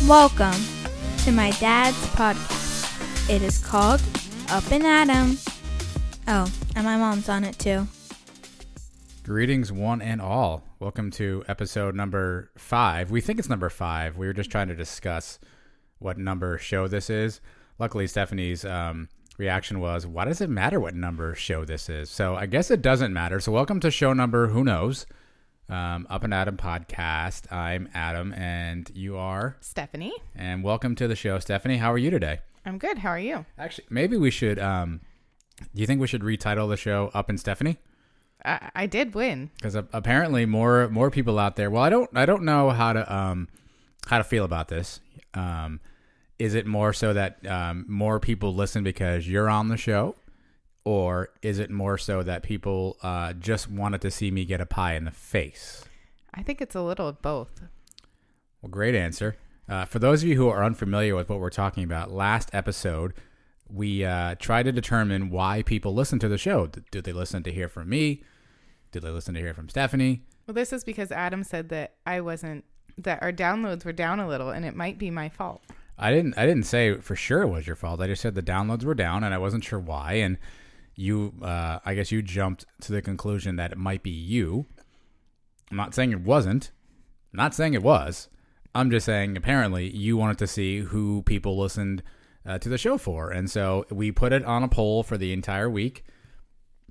Welcome to my dad's podcast. It is called Up and Adam. Oh, and my mom's on it too. Greetings, one and all. Welcome to episode number 5. We think it's number 5. We were just trying to discuss what number show this is. Luckily, Stephanie's reaction was, why does it matter what number show this is? So I guess it doesn't matter. So welcome to show number, who knows, Up and Adam podcast. I'm Adam, and you are? Stephanie. And welcome to the show, Stephanie. How are you today? I'm good. How are you? Actually, maybe we should, do you think we should retitle the show Up and Stephanie? I did win. Because apparently more people out there. Well, I don't know how to feel about this. Is it more so that more people listen because you're on the show, or is it more so that people just wanted to see me get a pie in the face? I think it's a little of both. Well, great answer. For those of you who are unfamiliar with what we're talking about, last episode we tried to determine why people listen to the show. Did they listen to hear from me? Did they listen to hear from Stephanie? Well, this is because Adam said that that our downloads were down a little, and it might be my fault. I didn't say for sure it was your fault. I just said the downloads were down, and I wasn't sure why. And you, I guess you jumped to the conclusion that it might be you. I'm not saying it wasn't. I'm not saying it was. I'm just saying apparently you wanted to see who people listened to the show for. And so we put it on a poll for the entire week.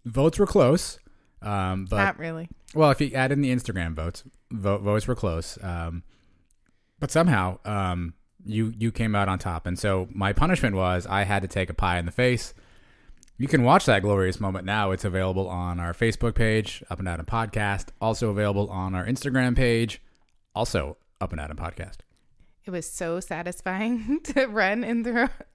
Votes were close. But not really. Well, if you add in the Instagram votes, votes were close. But somehow you came out on top. And so my punishment was I had to take a pie in the face. You can watch that glorious moment now. It's available on our Facebook page, Up and Adam Podcast. Also available on our Instagram page, also Up and Adam Podcast. It was so satisfying to run and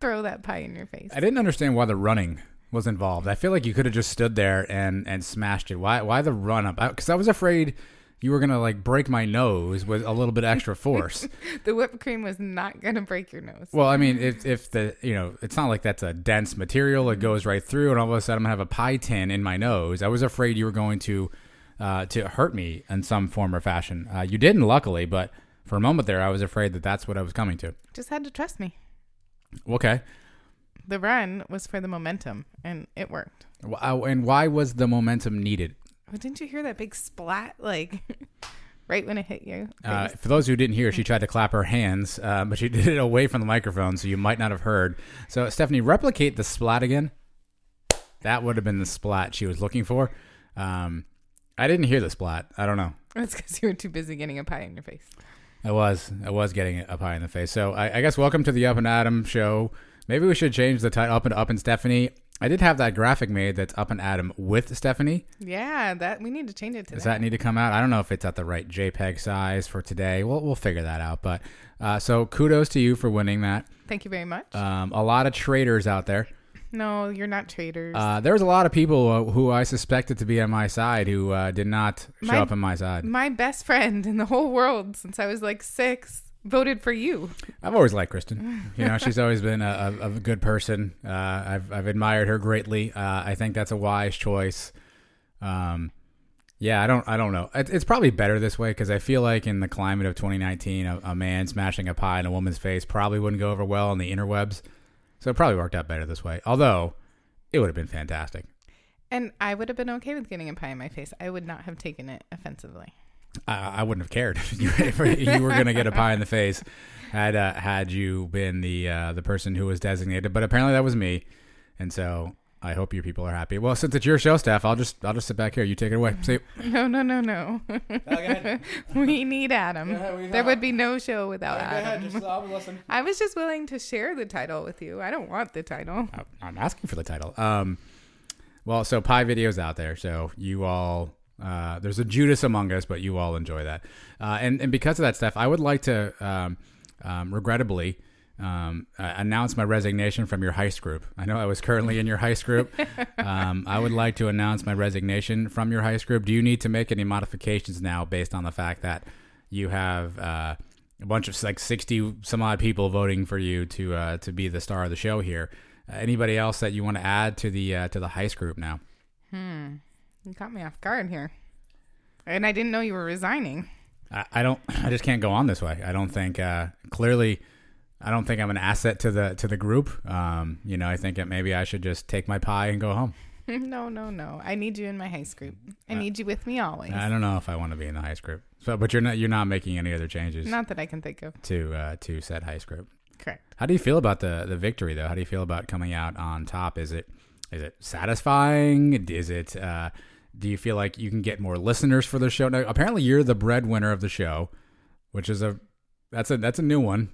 throw that pie in your face. I didn't understand why the running was involved. I feel like you could have just stood there and smashed it. Why the run up? Because I was afraid you were gonna break my nose with a little bit extra force. The whipped cream was not gonna break your nose. Well, I mean, if the it's not like that's a dense material. It goes right through, and all of a sudden I'm gonna have a pie tin in my nose. I was afraid you were going to hurt me in some form or fashion. You didn't, luckily, but for a moment there, I was afraid that that's what I was coming to. Just had to trust me. Okay. The run was for the momentum, and it worked. And why was the momentum needed? Well, didn't you hear that big splat, right when it hit you? For those who didn't hear, she tried to clap her hands, but she did it away from the microphone, so you might not have heard. So, Stephanie, replicate the splat again. That would have been the splat she was looking for. I didn't hear the splat. I don't know. That's because you were too busy getting a pie in your face. I was getting a pie in the face. So, I guess welcome to the Up and Adam show. Maybe we should change the title Up and Stephanie. I did have that graphic made that's Up and Adam with Stephanie. Yeah, we need to change it to Does that need to come out? I don't know if it's at the right JPEG size for today. We'll figure that out. But so kudos to you for winning that. Thank you very much. A lot of traitors out there. No, you're not traitors. There was a lot of people who I suspected to be on my side who did not show up on my side. My best friend in the whole world since I was 6 voted for you. I've always liked Kristen. She's always been a good person. I've admired her greatly. I think that's a wise choice. Yeah, I don't know. It's probably better this way because I feel like in the climate of 2019, a man smashing a pie in a woman's face probably wouldn't go over well on the interwebs. So it probably worked out better this way. Although it would have been fantastic. And I would have been okay with getting a pie in my face. I would not have taken it offensively. I wouldn't have cared if you were going to get a pie in the face had you been the person who was designated. But apparently that was me, and so I hope your people are happy. Well, since it's your show, Steph, I'll just sit back here. You take it away. See? No. Okay. We need Adam. There would be no show without Adam. Adam. I'll listen. I was just willing to share the title with you. I don't want the title. I'm asking for the title. Well, so pie video's out there, so you all. There's a Judas among us, but you all enjoy that. And because of that, Steph, I would like to regrettably announce my resignation from your heist group. I know I was currently in your heist group. I would like to announce my resignation from your heist group. Do you need to make any modifications now based on the fact that you have a bunch of 60 some odd people voting for you to be the star of the show here? Anybody else that you want to add to the heist group now? You caught me off guard here. And I didn't know you were resigning. I just can't go on this way. I don't think, clearly, I don't think I'm an asset to the group. I think that maybe I should just take my pie and go home. No. I need you in my heist group. I need you with me always. I don't know if I want to be in the heist group. So, but you're not making any other changes. Not that I can think of. To said heist group. Correct. How do you feel about the victory though? How do you feel about coming out on top? Is it satisfying? Is it do you feel like you can get more listeners for the show? Now, apparently you're the breadwinner of the show, which is that's a new one.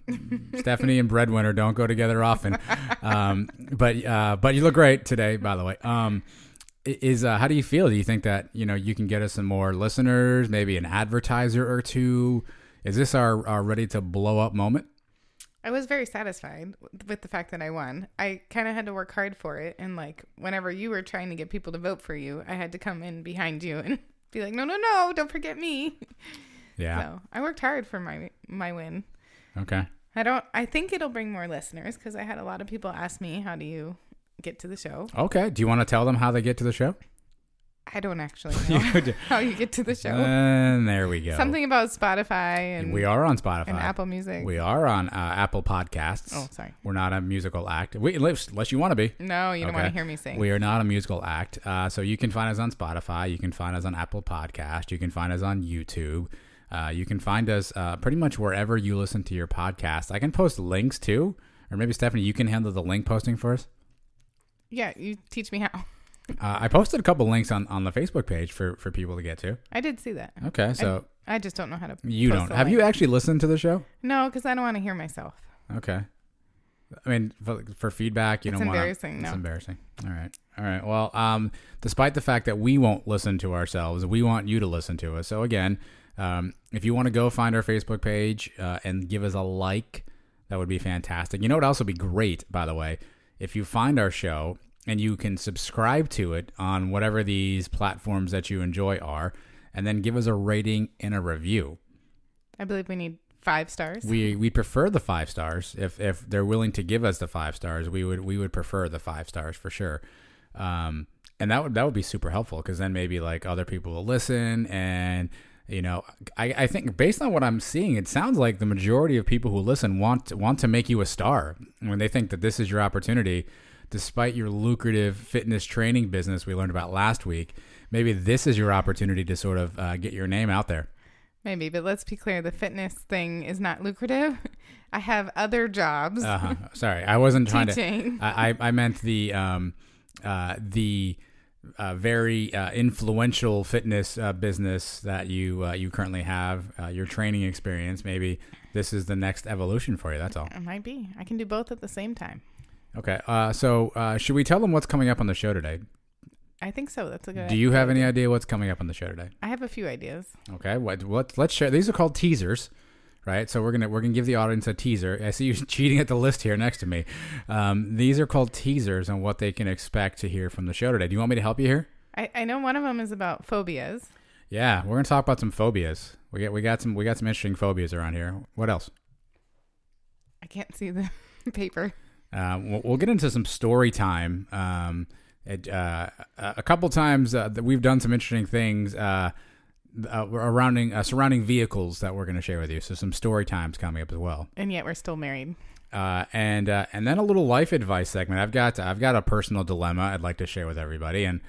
Stephanie and breadwinner don't go together often. But you look great today, by the way. How do you feel? Do you think that, you can get us some more listeners, maybe an advertiser or two? Is this our ready to blow up moment? I was very satisfied with the fact that I won. I kind of had to work hard for it. And whenever you were trying to get people to vote for you, I had to come in behind you and be like, no, don't forget me. Yeah. So I worked hard for my win. Okay. I think it'll bring more listeners because I had a lot of people ask me, how do you get to the show? Okay. Do you want to tell them how they get to the show? I don't actually know how you get to the show. And there we go. Something about Spotify and we are on Spotify and Apple Music. We are on Apple Podcasts. Oh, sorry. We're not a musical act. Unless you want to be. No, you don't want to hear me sing. We are not a musical act. So you can find us on Spotify. You can find us on Apple Podcast. You can find us on YouTube. You can find us pretty much wherever you listen to your podcast. I can post links too. Or maybe, Stephanie, you can handle the link posting for us? Yeah, you teach me how. I posted a couple links on the Facebook page for people to get to. I did see that. Okay, so I just don't know how to. You post don't. the Have link. you actually listened to the show? No, because I don't want to hear myself. Okay. I mean, for feedback, you don't want. It's embarrassing. No, it's embarrassing. All right. Well, despite the fact that we won't listen to ourselves, we want you to listen to us. So again, if you want to go find our Facebook page and give us a like, that would be fantastic. You know what else would be great, by the way, if you find our show and you can subscribe to it on whatever these platforms that you enjoy are, and then give us a rating and a review. I believe we need 5 stars. We prefer the 5 stars. If they're willing to give us the 5 stars, we would prefer the 5 stars for sure. And that would be super helpful, because then maybe other people will listen. And I think based on what I'm seeing, it sounds like the majority of people who listen want to make you a star when they think that this is your opportunity. Despite your lucrative fitness training business we learned about last week, maybe this is your opportunity to sort of get your name out there. Maybe, but let's be clear. The fitness thing is not lucrative. I have other jobs. Sorry, I wasn't trying teaching. to. I meant the very influential fitness business that you currently have, your training experience. Maybe this is the next evolution for you. That's all. It might be. I can do both at the same time. Okay. So should we tell them what's coming up on the show today? I think so. That's a good idea. Do you have any idea what's coming up on the show today? I have a few ideas. Okay. Let's share. These are called teasers, right? So we're gonna give the audience a teaser. I see you cheating at the list here next to me. These are called teasers on what they can expect to hear from the show today. Do you want me to help you here? I know one of them is about phobias. Yeah, we're gonna talk about some phobias. We got some interesting phobias around here. What else? I can't see the paper. We'll get into some story time. A couple times that we've done some interesting things surrounding vehicles that we're going to share with you. So some story times coming up as well. And yet we're still married. And then a little life advice segment. I've got a personal dilemma I'd like to share with everybody and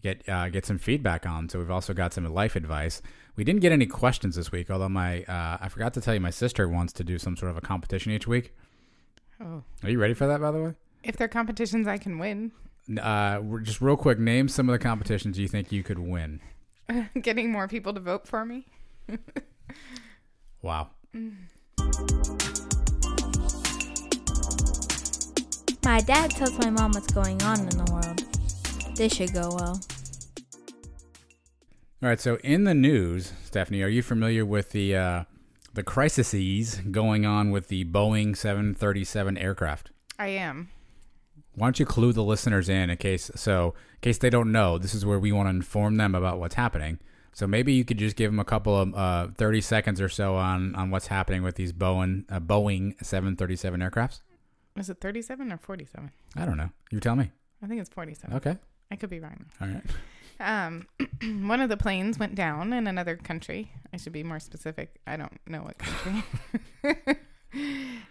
get some feedback on. So we've also got some life advice. We didn't get any questions this week, although I forgot to tell you, my sister wants to do some sort of a competition each week. Oh. Are you ready for that, by the way? If they're competitions I can win. Just real quick, name some of the competitions you think you could win. Getting more people to vote for me. Wow. My dad tells my mom what's going on in the world. This should go well. All right, so in the news, Stephanie, are you familiar with the crises going on with the Boeing 737 aircraft? I am. Why don't you clue the listeners in case they don't know? This is where we want to inform them about what's happening. So maybe you could just give them a couple of 30 seconds or so on what's happening with these Boeing 737 aircrafts. Is it 37 or 47? I don't know. You tell me. I think it's 47. Okay. I could be wrong. All right. One of the planes went down in another country. I should be more specific. I don't know what country.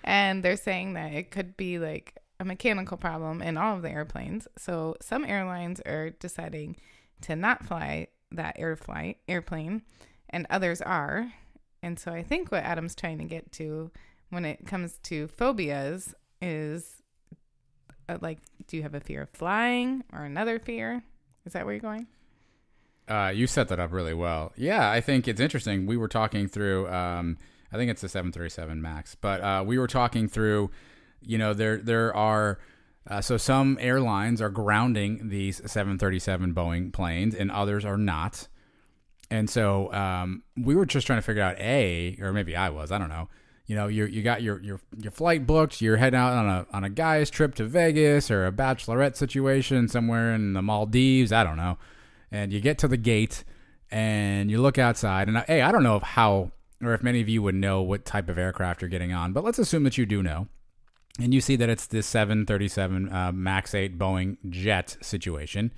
And they're saying that it could be like a mechanical problem in all of the airplanes. So some airlines are deciding to not fly that airplane, and others are. And so I think what Adam's trying to get to when it comes to phobias is like, do you have a fear of flying or another fear? Is that where you're going? You set that up really well. Yeah, I think it's interesting. We were talking through, I think it's the 737 MAX, but we were talking through, there are, so some airlines are grounding these 737 Boeing planes and others are not. And so we were just trying to figure out or maybe I don't know. You got your flight booked. You're heading out on a guy's trip to Vegas or a bachelorette situation somewhere in the Maldives. I don't know. And you get to the gate and you look outside. And I don't know if many of you would know what type of aircraft you're getting on, but let's assume that you do know. And you see that it's this 737 MAX 8 Boeing jet situation,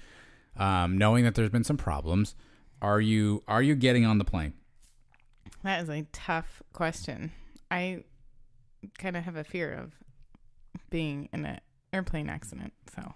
knowing that there's been some problems. Are you getting on the plane? That is a tough question. I kind of have a fear of being in an airplane accident. So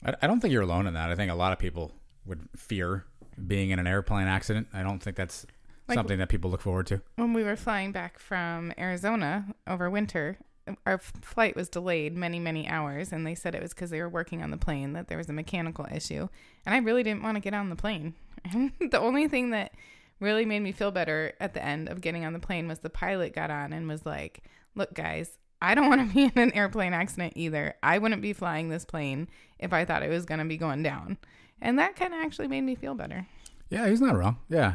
I don't think you're alone in that. I think a lot of people would fear being in an airplane accident. I don't think that's something that people look forward to. When we were flying back from Arizona over winter, our flight was delayed many, many hours, and they said it was because they were working on the plane, that there was a mechanical issue. And I really didn't want to get on the plane. And the only thing that really made me feel better at the end of getting on the plane was the pilot got on and was like, look, guys, I don't want to be in an airplane accident either. I wouldn't be flying this plane if I thought it was going to be going down. And that kind of actually made me feel better. Yeah, he's not wrong. Yeah,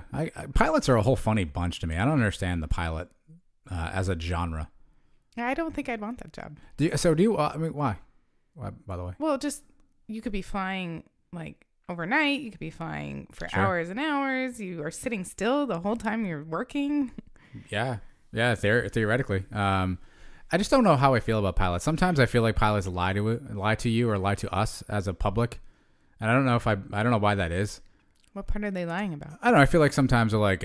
pilots are a whole funny bunch to me. I don't understand the pilot as a genre. I don't think I'd want that job. Why? Why, by the way? Well, just, you could be flying like overnight. You could be flying for Sure. hours and hours. You are sitting still the whole time you're working. Yeah, theoretically. I just don't know how I feel about pilots. Sometimes I feel like pilots lie to you or lie to us as a public. And I don't know I don't know why that is. What part are they lying about? I don't know. I feel like sometimes they're like,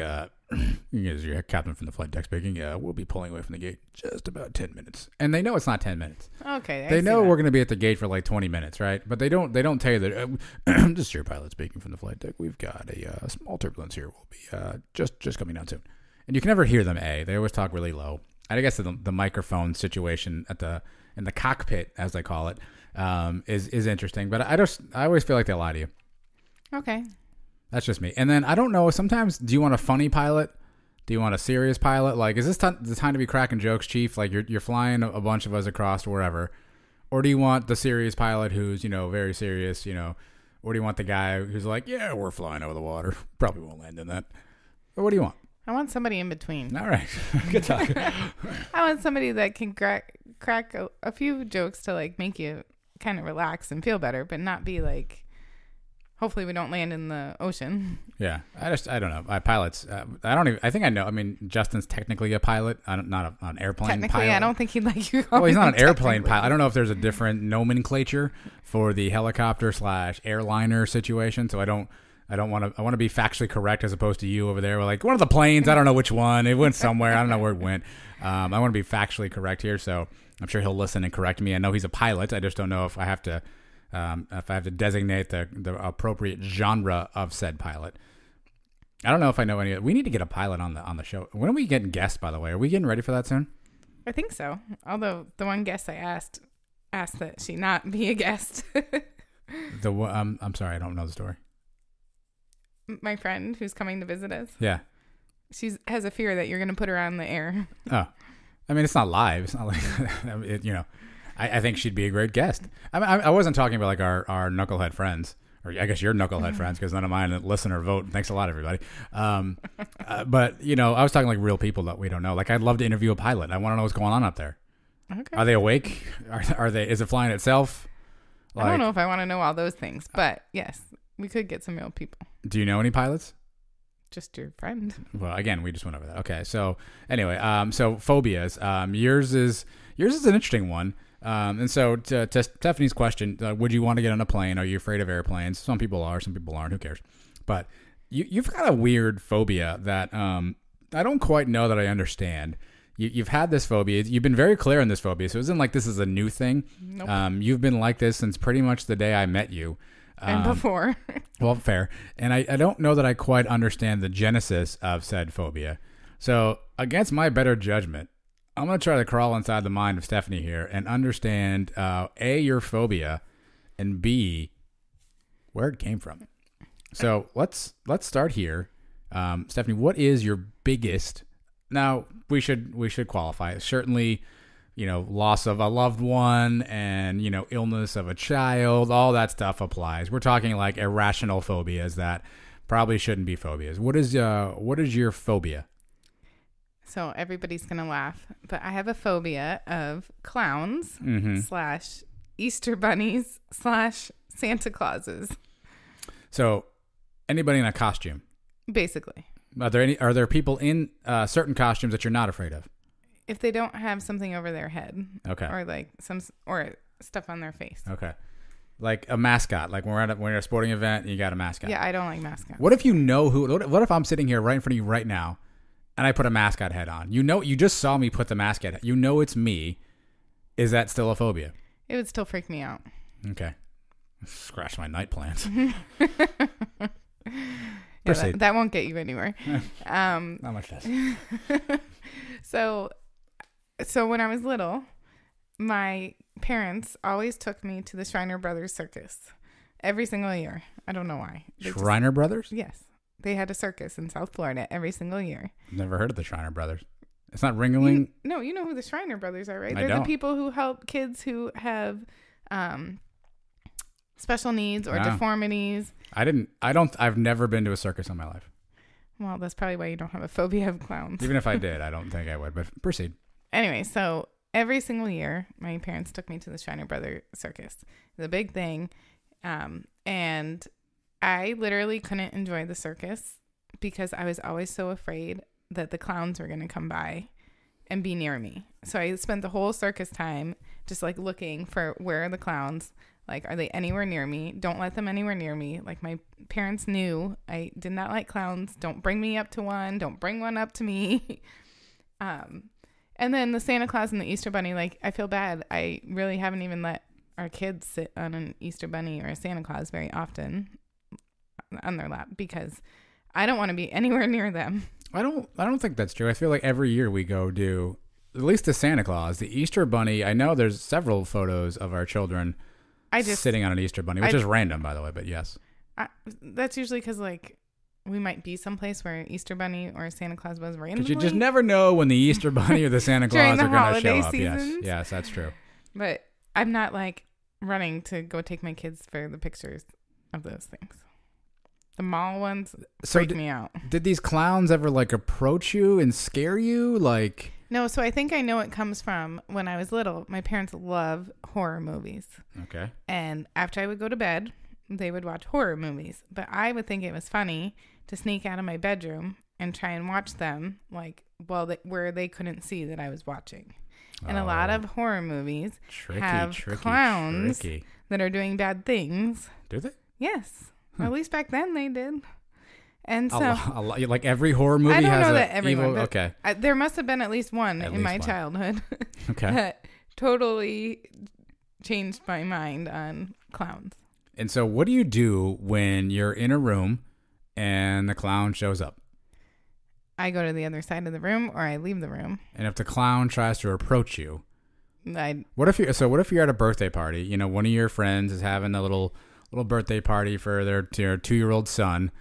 your captain from the flight deck speaking, we'll be pulling away from the gate just about 10 minutes. And they know it's not 10 minutes. Okay. They know we're going to be at the gate for like 20 minutes, right? But they don't tell you that, this is your pilot speaking from the flight deck. We've got a small turbulence here. We'll be just coming down soon. And you can never hear them, They always talk really low. I guess the microphone situation in the cockpit, as they call it, is interesting. But I always feel like they lie to you. Okay. That's just me. And then I don't know, sometimes, do you want a funny pilot? Do you want a serious pilot? Like, is this the time to be cracking jokes, Chief? Like, you're flying a bunch of us across wherever. Or do you want the serious pilot who's, very serious, or do you want the guy who's like, yeah, we're flying over the water. Probably won't land in that. Or what do you want? I want somebody in between. All right. Good talk. I want somebody that can crack a few jokes to like make you kind of relax and feel better, but not be like, hopefully we don't land in the ocean. Yeah. I don't know. Pilots, I think I know. I mean, Justin's technically a pilot, not an airplane Technically, pilot. I don't think he'd like you. Well, he's not an airplane pilot. I don't know if there's a different nomenclature for the helicopter / airliner situation. So I want to be factually correct as opposed to you over there. We're like, one of the planes, I don't know which one. It went somewhere. I don't know where it went. I want to be factually correct here. So I'm sure he'll listen and correct me. I know he's a pilot. I just don't know if I have to designate the appropriate genre of said pilot. I don't know if I know any. We need to get a pilot on the show. When are we getting guests, by the way? Are we getting ready for that soon? I think so. Although the one guest I asked that she not be a guest. I'm sorry, I don't know the story. My friend who's coming to visit us. Yeah. She has a fear that you're going to put her on the air. Oh, I mean, it's not live. It's not like I think she'd be a great guest. I wasn't talking about like our knucklehead friends, or I guess your knucklehead friends, because none of mine listen or vote. Thanks a lot, everybody. But I was talking like real people that we don't know. Like, I'd love to interview a pilot. I want to know what's going on up there. Okay. Are they awake? Are they? Is it flying itself? I don't know if I want to know all those things, but yes, we could get some real people. Do you know any pilots? Just your friend. Well, again, we just went over that. Okay, so anyway, so phobias. Yours is an interesting one. And so to Stephanie's question, would you want to get on a plane? Are you afraid of airplanes? Some people are, some people aren't. Who cares? But you've got a weird phobia that I don't quite know that I understand. you've had this phobia. You've been very clear on this phobia, so it isn't like this is a new thing. Nope. You've been like this since pretty much the day I met you. And before. Well, fair. And I don't know that I quite understand the genesis of said phobia. So against my better judgment, I'm going to try to crawl inside the mind of Stephanie here and understand, A, your phobia, and B, where it came from. So let's start here. Stephanie, what is your biggest... Now, we should qualify. Certainly, loss of a loved one and, illness of a child, all that stuff applies. We're talking like irrational phobias that probably shouldn't be phobias. What is your phobia? So everybody's going to laugh, but I have a phobia of clowns / Easter bunnies / Santa Clauses. So anybody in a costume? Basically. Are there people in certain costumes that you're not afraid of? If they don't have something over their head. Okay. Or like or stuff on their face. Okay. Like a mascot. Like when we're at a sporting event and you got a mascot. Yeah, I don't like mascots. What if what if I'm sitting here right in front of you right now and I put a mascot head on? You just saw me put the mascot head. It's me. Is that still a phobia? It would still freak me out. Okay. Scratch my night plans. Yeah, that won't get you anywhere. Not much does. So when I was little, my parents always took me to the Shriner Brothers Circus every single year. I don't know why. Shriner Brothers? Yes. They had a circus in South Florida every single year. Never heard of the Shriner Brothers. It's not Ringling? No, you know who the Shriner Brothers are, right? I They're don't. the people who help kids who have special needs or deformities. I've never been to a circus in my life. Well, that's probably why you don't have a phobia of clowns. Even if I did, I don't think I would, but proceed. Anyway, so every single year, my parents took me to the Shriner Brothers Circus. It was a big thing. And I literally couldn't enjoy the circus because I was always so afraid that the clowns were going to come by and be near me. So I spent the whole circus time just like looking for where are the clowns. Like, are they anywhere near me? Don't let them anywhere near me. Like, my parents knew I did not like clowns. Don't bring me up to one. Don't bring one up to me. And then the Santa Claus and the Easter Bunny, like, I feel bad. I really haven't even let our kids sit on an Easter Bunny or a Santa Claus very often on their lap because I don't want to be anywhere near them. I don't think that's true. I feel like every year we go do at least the Santa Claus, the Easter Bunny. I know there's several photos of our children sitting on an Easter Bunny, which is random, by the way, but yes. That's usually because, like, we might be someplace where Easter Bunny or Santa Claus was randomly. Because you just never know when the Easter Bunny or the Santa Claus are going to show up. Seasons. Yes, that's true. But I'm not, like, running to go take my kids for the pictures of those things. The mall ones freak me out. Did these clowns ever, like, approach you and scare you? Like... No, so I think I know it comes from when I was little. My parents love horror movies. Okay. And after I would go to bed, they would watch horror movies. But I would think it was funny to sneak out of my bedroom and try and watch them, like, where they couldn't see that I was watching. And a lot of horror movies have clowns that are doing bad things. Do they? Yes. At least back then they did. And so, like every horror movie I don't has know a that everyone, evil. Okay, there must have been at least one in my childhood. Okay, that totally changed my mind on clowns. And so, what do you do when you're in a room and the clown shows up? I go to the other side of the room, or I leave the room. And if the clown tries to approach you, what if you're at a birthday party? You know, one of your friends is having a little birthday party for their 2-year-old son.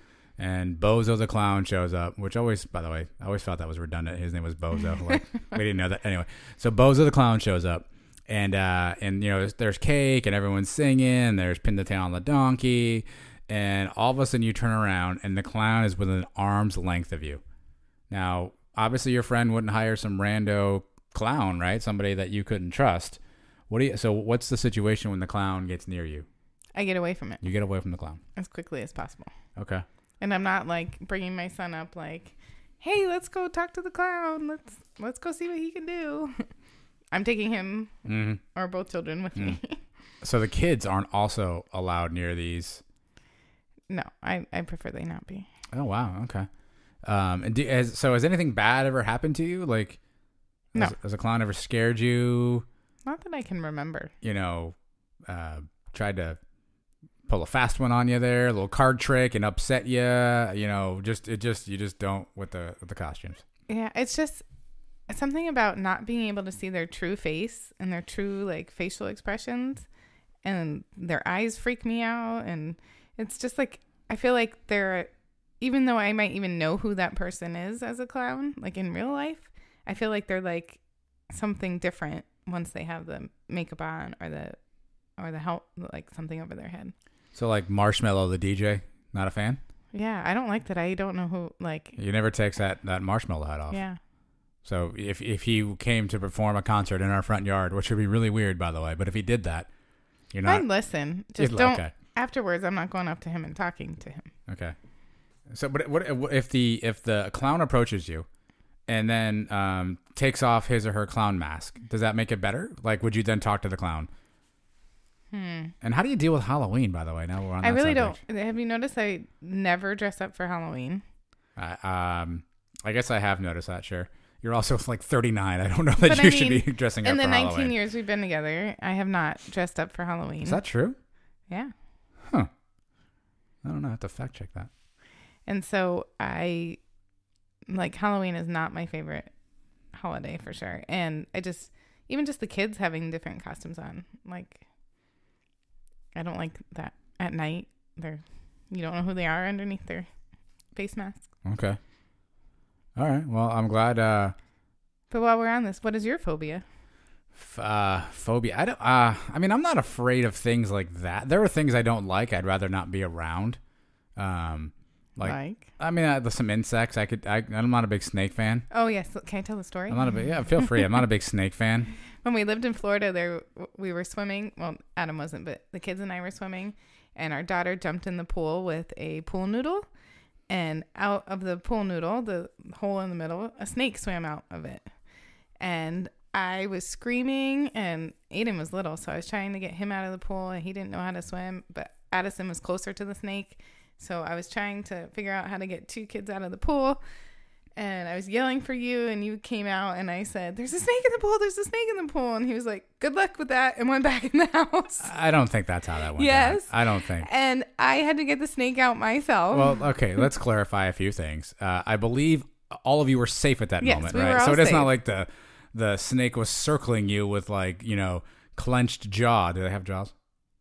And Bozo the clown shows up, which by the way, I always thought that was redundant. His name was Bozo. Like, we didn't know that. Anyway, so Bozo the clown shows up, and there's cake, and everyone's singing. There's Pin the Tail on the Donkey, and all of a sudden you turn around, and the clown is within an arm's length of you. Now, obviously, your friend wouldn't hire some rando clown, right? Somebody that you couldn't trust. So what's the situation when the clown gets near you? I get away from it. You get away from the clown as quickly as possible. Okay. And I'm not like bringing my son up like, hey, let's go talk to the clown. Let's go see what he can do. I'm taking him or both children with me. So the kids aren't also allowed near these? No, I prefer they not be. Oh, wow. Okay. And has anything bad ever happened to you? Like, No. Has a clown ever scared you? Not that I can remember. You know, tried to pull a fast one on you there, a little card trick, and upset you. You know, you just don't with the costumes. Yeah, it's just something about not being able to see their true face and their true like facial expressions, and their eyes freak me out. And it's just like I feel like even though I might even know who that person is as a clown, like in real life, I feel like they're like something different once they have the makeup on or the help, like something over their head. So like Marshmallow, the DJ, not a fan? Yeah, I don't like that. I don't know who, like... He never takes that marshmallow hat off. Yeah. So if he came to perform a concert in our front yard, which would be really weird, by the way, but if he did that, you're not... I'd listen. Just don't... Okay. Afterwards, I'm not going up to him and talking to him. Okay. So, but what if the clown approaches you and then takes off his or her clown mask? Does that make it better? Like, would you then talk to the clown? And how do you deal with Halloween, by the way? Now we're on that I really subject. don't. Have you noticed I never dress up for Halloween? I guess I have noticed that, sure. You're also like 39. I don't know that you should be dressing up for Halloween. In the 19 years we've been together, I have not dressed up for Halloween. Is that true? Yeah. Huh. I don't know. I have to fact check that. And so Halloween is not my favorite holiday for sure. And even just the kids having different costumes on, like... I don't like that at night. You don't know who they are underneath their face masks. Okay. All right. Well, I'm glad. But while we're on this, what is your phobia? Phobia. I don't. I mean, I'm not afraid of things like that. There are things I don't like. I'd rather not be around. Like? I mean, there's some insects. I'm not a big snake fan. Oh yes. Can I tell the story? I'm not a big. Yeah, feel free. I'm not a big snake fan. When we lived in Florida, we were swimming. Well, Adam wasn't, but the kids and I were swimming, and our daughter jumped in the pool with a pool noodle, and out of the pool noodle, the hole in the middle, a snake swam out of it, and I was screaming, and Aiden was little, so I was trying to get him out of the pool, and he didn't know how to swim, but Addison was closer to the snake, so I was trying to figure out how to get two kids out of the pool. And I was yelling for you, and you came out, and I said, "There's a snake in the pool. There's a snake in the pool." And he was like, "Good luck with that," and went back in the house. I don't think that's how that went. Yes. Down. I don't think. And I had to get the snake out myself. Well, okay, let's clarify a few things. I believe all of you were safe at that moment, we right? Were all so it's safe. not like the snake was circling you with clenched jaw. Do they have jaws?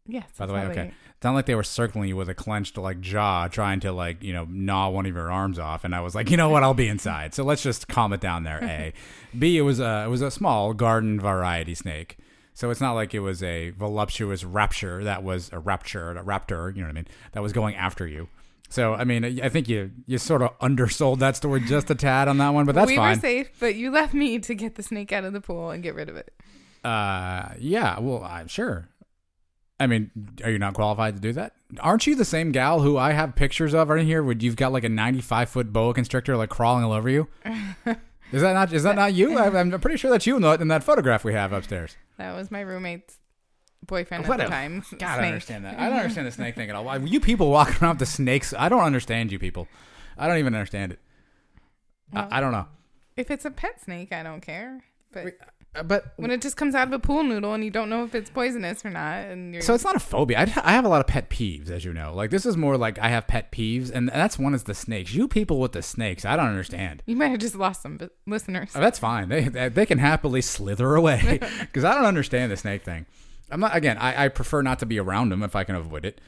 Yes. By the way, okay. It's not like they were circling you with a clenched jaw, trying to gnaw one of your arms off. And I was like, you know what, I'll be inside. So let's just calm it down there. A, B, it was a small garden variety snake. So it's not like it was a voluptuous rapture that was a raptor. You know what I mean? That was going after you. So I mean, I think you sort of undersold that story just a tad on that one, but that's fine. We were safe, but you left me to get the snake out of the pool and get rid of it. Yeah. Well, I'm sure. I mean, are you not qualified to do that? Aren't you the same gal who I have pictures of right here where you've got like a 95-foot boa constrictor crawling all over you? Is that not you? I'm pretty sure that's you in that photograph we have upstairs. That was my roommate's boyfriend at the time. God, I don't understand that. I don't understand the snake thing at all. Why you people walking around with the snakes? I don't understand you people. I don't even understand it. Well, I don't know. If it's a pet snake, I don't care. But when it just comes out of a pool noodle and you don't know if it's poisonous or not, so it's not a phobia. I have a lot of pet peeves, as you know. Like this is more like I have pet peeves, and that's one is the snakes. You people with the snakes, I don't understand. You might have just lost some listeners. Oh, that's fine. They can happily slither away because I don't understand the snake thing. I'm not. Again, I prefer not to be around them if I can avoid it.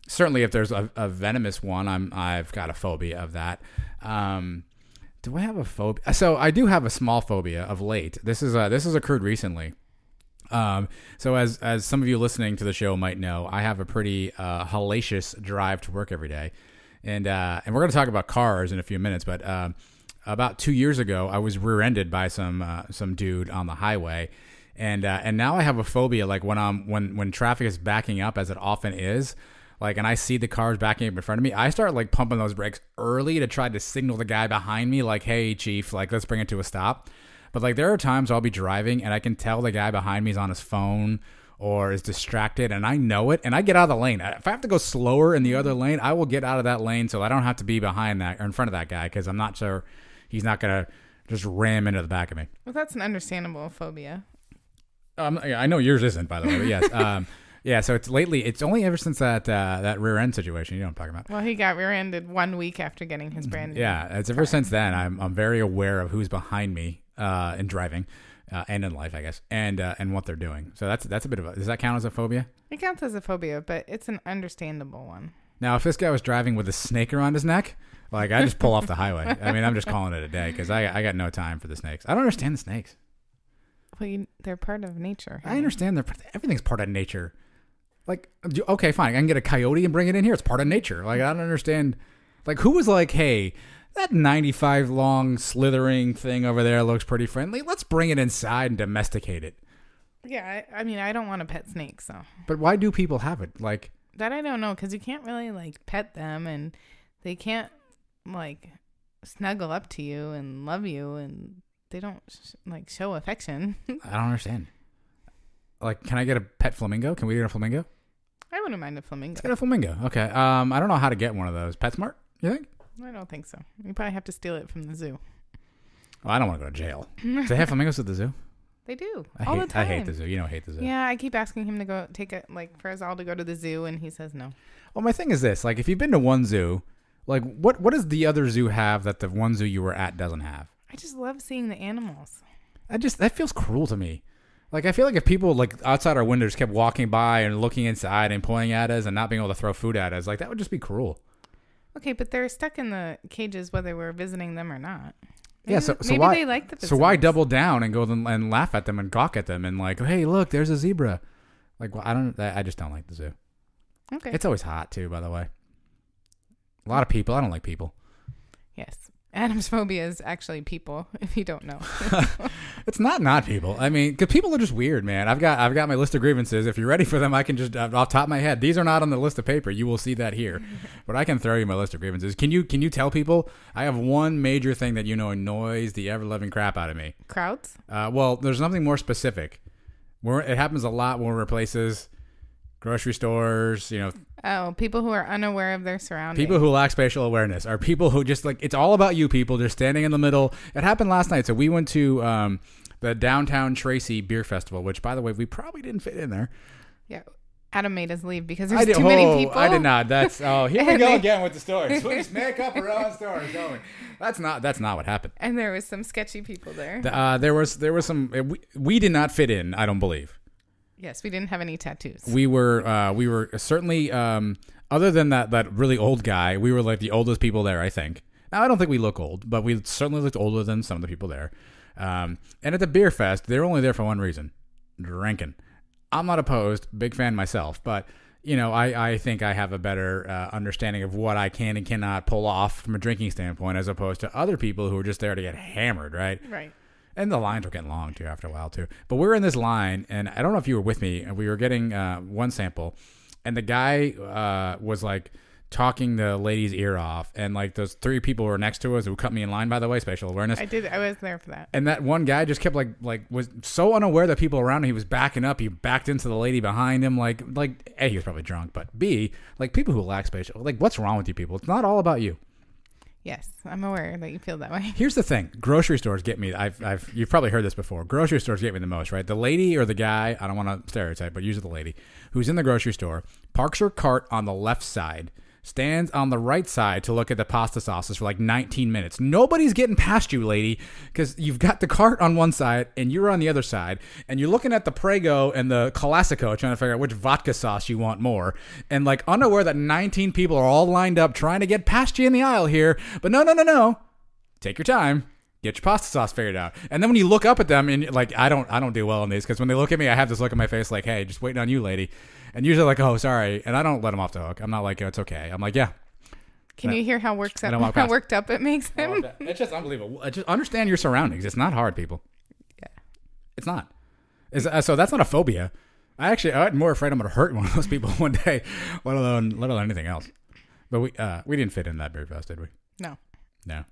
Certainly, if there's a venomous one, I've got a phobia of that. Do I have a phobia? So I do have a small phobia of late. This has occurred recently. So as some of you listening to the show might know, I have a pretty hellacious drive to work every day, and we're going to talk about cars in a few minutes. But about 2 years ago, I was rear-ended by some dude on the highway, and now I have a phobia. Like when traffic is backing up, as it often is. And I see the cars backing up in front of me, I start pumping those brakes early to try to signal the guy behind me, hey, chief, let's bring it to a stop. But there are times I'll be driving and I can tell the guy behind me is on his phone or is distracted, and I know it, and I get out of the lane. If I have to go slower in the other lane, I will get out of that lane so I don't have to be behind that or in front of that guy, because I'm not sure he's not going to just ram into the back of me. Well, that's an understandable phobia. Yeah, I know yours isn't, by the way, but yes. Yeah, so it's only ever since that rear end situation, you know what I'm talking about. Well, he got rear-ended 1 week after getting his brand new Yeah, it's ever since then I'm very aware of who's behind me in driving and in life, I guess, and what they're doing. So that's a bit of a, does that count as a phobia? It counts as a phobia, but it's an understandable one. Now, if this guy was driving with a snake around his neck, like I just pull off the highway. I mean, I'm just calling it a day because I got no time for the snakes. I don't understand the snakes. Well, they're part of nature. I understand everything's part of nature. Like, okay, fine. I can get a coyote and bring it in here. It's part of nature. Like, I don't understand. Like, who was like, hey, that 95 long slithering thing over there looks pretty friendly. Let's bring it inside and domesticate it. Yeah, I mean, I don't want to pet snakes, so. But why do people have it? Like, that I don't know, because you can't really, like, pet them, and they can't, like, snuggle up to you and love you, and they don't, like, show affection. I don't understand. Like, can I get a pet flamingo? Can we get a flamingo? I wouldn't mind a flamingo. Let's get a flamingo. Okay. I don't know how to get one of those. PetSmart, you think? I don't think so. You probably have to steal it from the zoo. Well, I don't want to go to jail. Do they have flamingos at the zoo? They do. All the time. I hate the zoo. You know I hate the zoo. Yeah, I keep asking him to go for us all to go to the zoo, and he says no. Well, my thing is this. Like, if you've been to one zoo, like, what does the other zoo have that the one zoo you were at doesn't have? I just love seeing the animals. That feels cruel to me. Like, I feel like if people, like, outside our windows kept walking by and looking inside and pointing at us and not being able to throw food at us, like, that would just be cruel. Okay, but they're stuck in the cages whether we're visiting them or not. Maybe, Yeah, so maybe why, they like the visitors. So why double down and go and laugh at them and gawk at them and, like, hey, look, there's a zebra. Like, well, I just don't like the zoo. Okay. It's always hot, too, by the way. A lot of people. I don't like people. Yes. Adam's phobia is actually people, if you don't know. It's not people. I mean, because people are just weird, man. I've got my list of grievances. If you're ready for them, I can just, off the top of my head, these are not on the list of paper. You will see that here. But I can throw you my list of grievances. Can you tell people? I have one major thing that annoys the ever-loving crap out of me. Crowds? Well, there's something more specific. It happens a lot when we're places, grocery stores, Oh, people who are unaware of their surroundings. People who lack spatial awareness are people who just, like, it's all about you people just standing in the middle. It happened last night. So we went to the Downtown Tracy Beer Festival, which, by the way, we probably didn't fit in there. Yeah. Adam made us leave because there's too many people. I did not. Here we go again with the stories. We just make up our own stories, don't we? That's not what happened. And there was some sketchy people there. There was some. We did not fit in, I don't believe. Yes, we didn't have any tattoos. We were certainly, other than that really old guy, we were like the oldest people there, I think. Now, I don't think we look old, but we certainly looked older than some of the people there. And at the beer fest, they're only there for one reason: drinking. I'm not opposed, big fan myself, but I think I have a better understanding of what I can and cannot pull off from a drinking standpoint, as opposed to other people who are just there to get hammered, right? Right. And the lines were getting long, too, after a while, too. But we were in this line, and I don't know if you were with me, and we were getting one sample, and the guy was, like, talking the lady's ear off, and, like, those three people who were next to us, who cut me in line, by the way, spatial awareness. I did. I was there for that. And that one guy just kept, like was so unaware that people around him, he was backing up. He backed into the lady behind him, like, A, he was probably drunk, but B, like, people who lack spatial, like, what's wrong with you people? It's not all about you. Yes, I'm aware that you feel that way. Here's the thing: grocery stores get me. You've probably heard this before. Grocery stores get me the most, right? The lady or the guy, I don't want to stereotype, but usually the lady who's in the grocery store parks her cart on the left side, stands on the right side to look at the pasta sauces for like 19 minutes. Nobody's getting past you, lady, because you've got the cart on one side and you're on the other side, and you're looking at the Prego and the Classico trying to figure out which vodka sauce you want more, and like unaware that 19 people are all lined up trying to get past you in the aisle here. But no. Take your time. Get your pasta sauce figured out. And then when you look up at them, and like, I don't do well in these, because when they look at me, I have this look on my face like, hey, just waiting on you, lady. And usually like, oh, sorry. And I don't let them off the hook. I'm not like, oh, it's okay. I'm like, yeah. Can you hear how worked up it makes him? It's just unbelievable. Just understand your surroundings. It's not hard, people. Yeah. It's not. So that's not a phobia. I'm more afraid I'm going to hurt one of those people one day, let alone anything else. But we didn't fit in that beer fest, did we? No. No.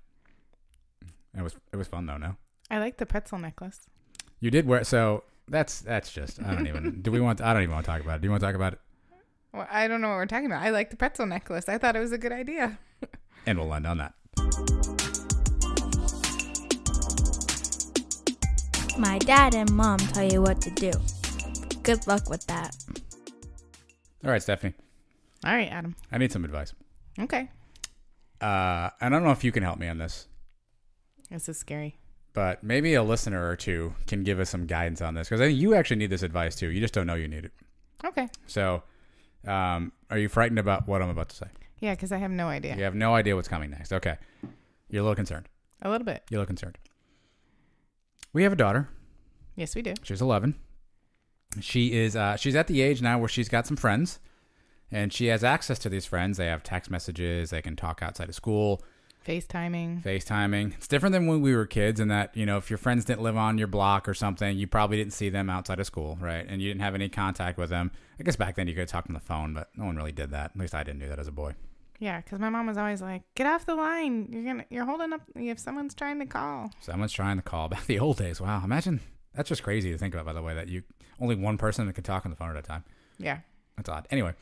It was fun though. No. I like the pretzel necklace. You did wear, so that's just, I don't even want to talk about it. Do you want to talk about it? Well, I don't know what we're talking about. I like the pretzel necklace. I thought it was a good idea. And we'll end on that. my dad and mom tell you what to do. Good luck with that. All right, Stephanie. All right, Adam. I need some advice. Okay. And I don't know if you can help me on this, This is scary. but maybe a listener or two can give us some guidance on this, because I think you actually need this advice too. You just don't know you need it. Okay. So, are you frightened about what I'm about to say? Yeah, because I have no idea. You have no idea what's coming next. Okay. You're a little concerned. A little bit. You're a little concerned. We have a daughter. Yes, we do. She's 11. She is. She's at the age now where she's got some friends, and she has access to these friends. They have text messages. They can talk outside of school. FaceTiming. It's different than when we were kids in that, you know, if your friends didn't live on your block or something, you probably didn't see them outside of school, right? And you didn't have any contact with them. I guess back then you could talk on the phone, but no one really did that. At least I didn't do that as a boy. Yeah, because my mom was always like, "Get off the line. You're holding up if someone's trying to call." Someone's trying to call. Back the old days. Wow. Imagine. That's just crazy to think about, by the way, that you only one person that could talk on the phone at a time. Yeah. That's odd. Anyway,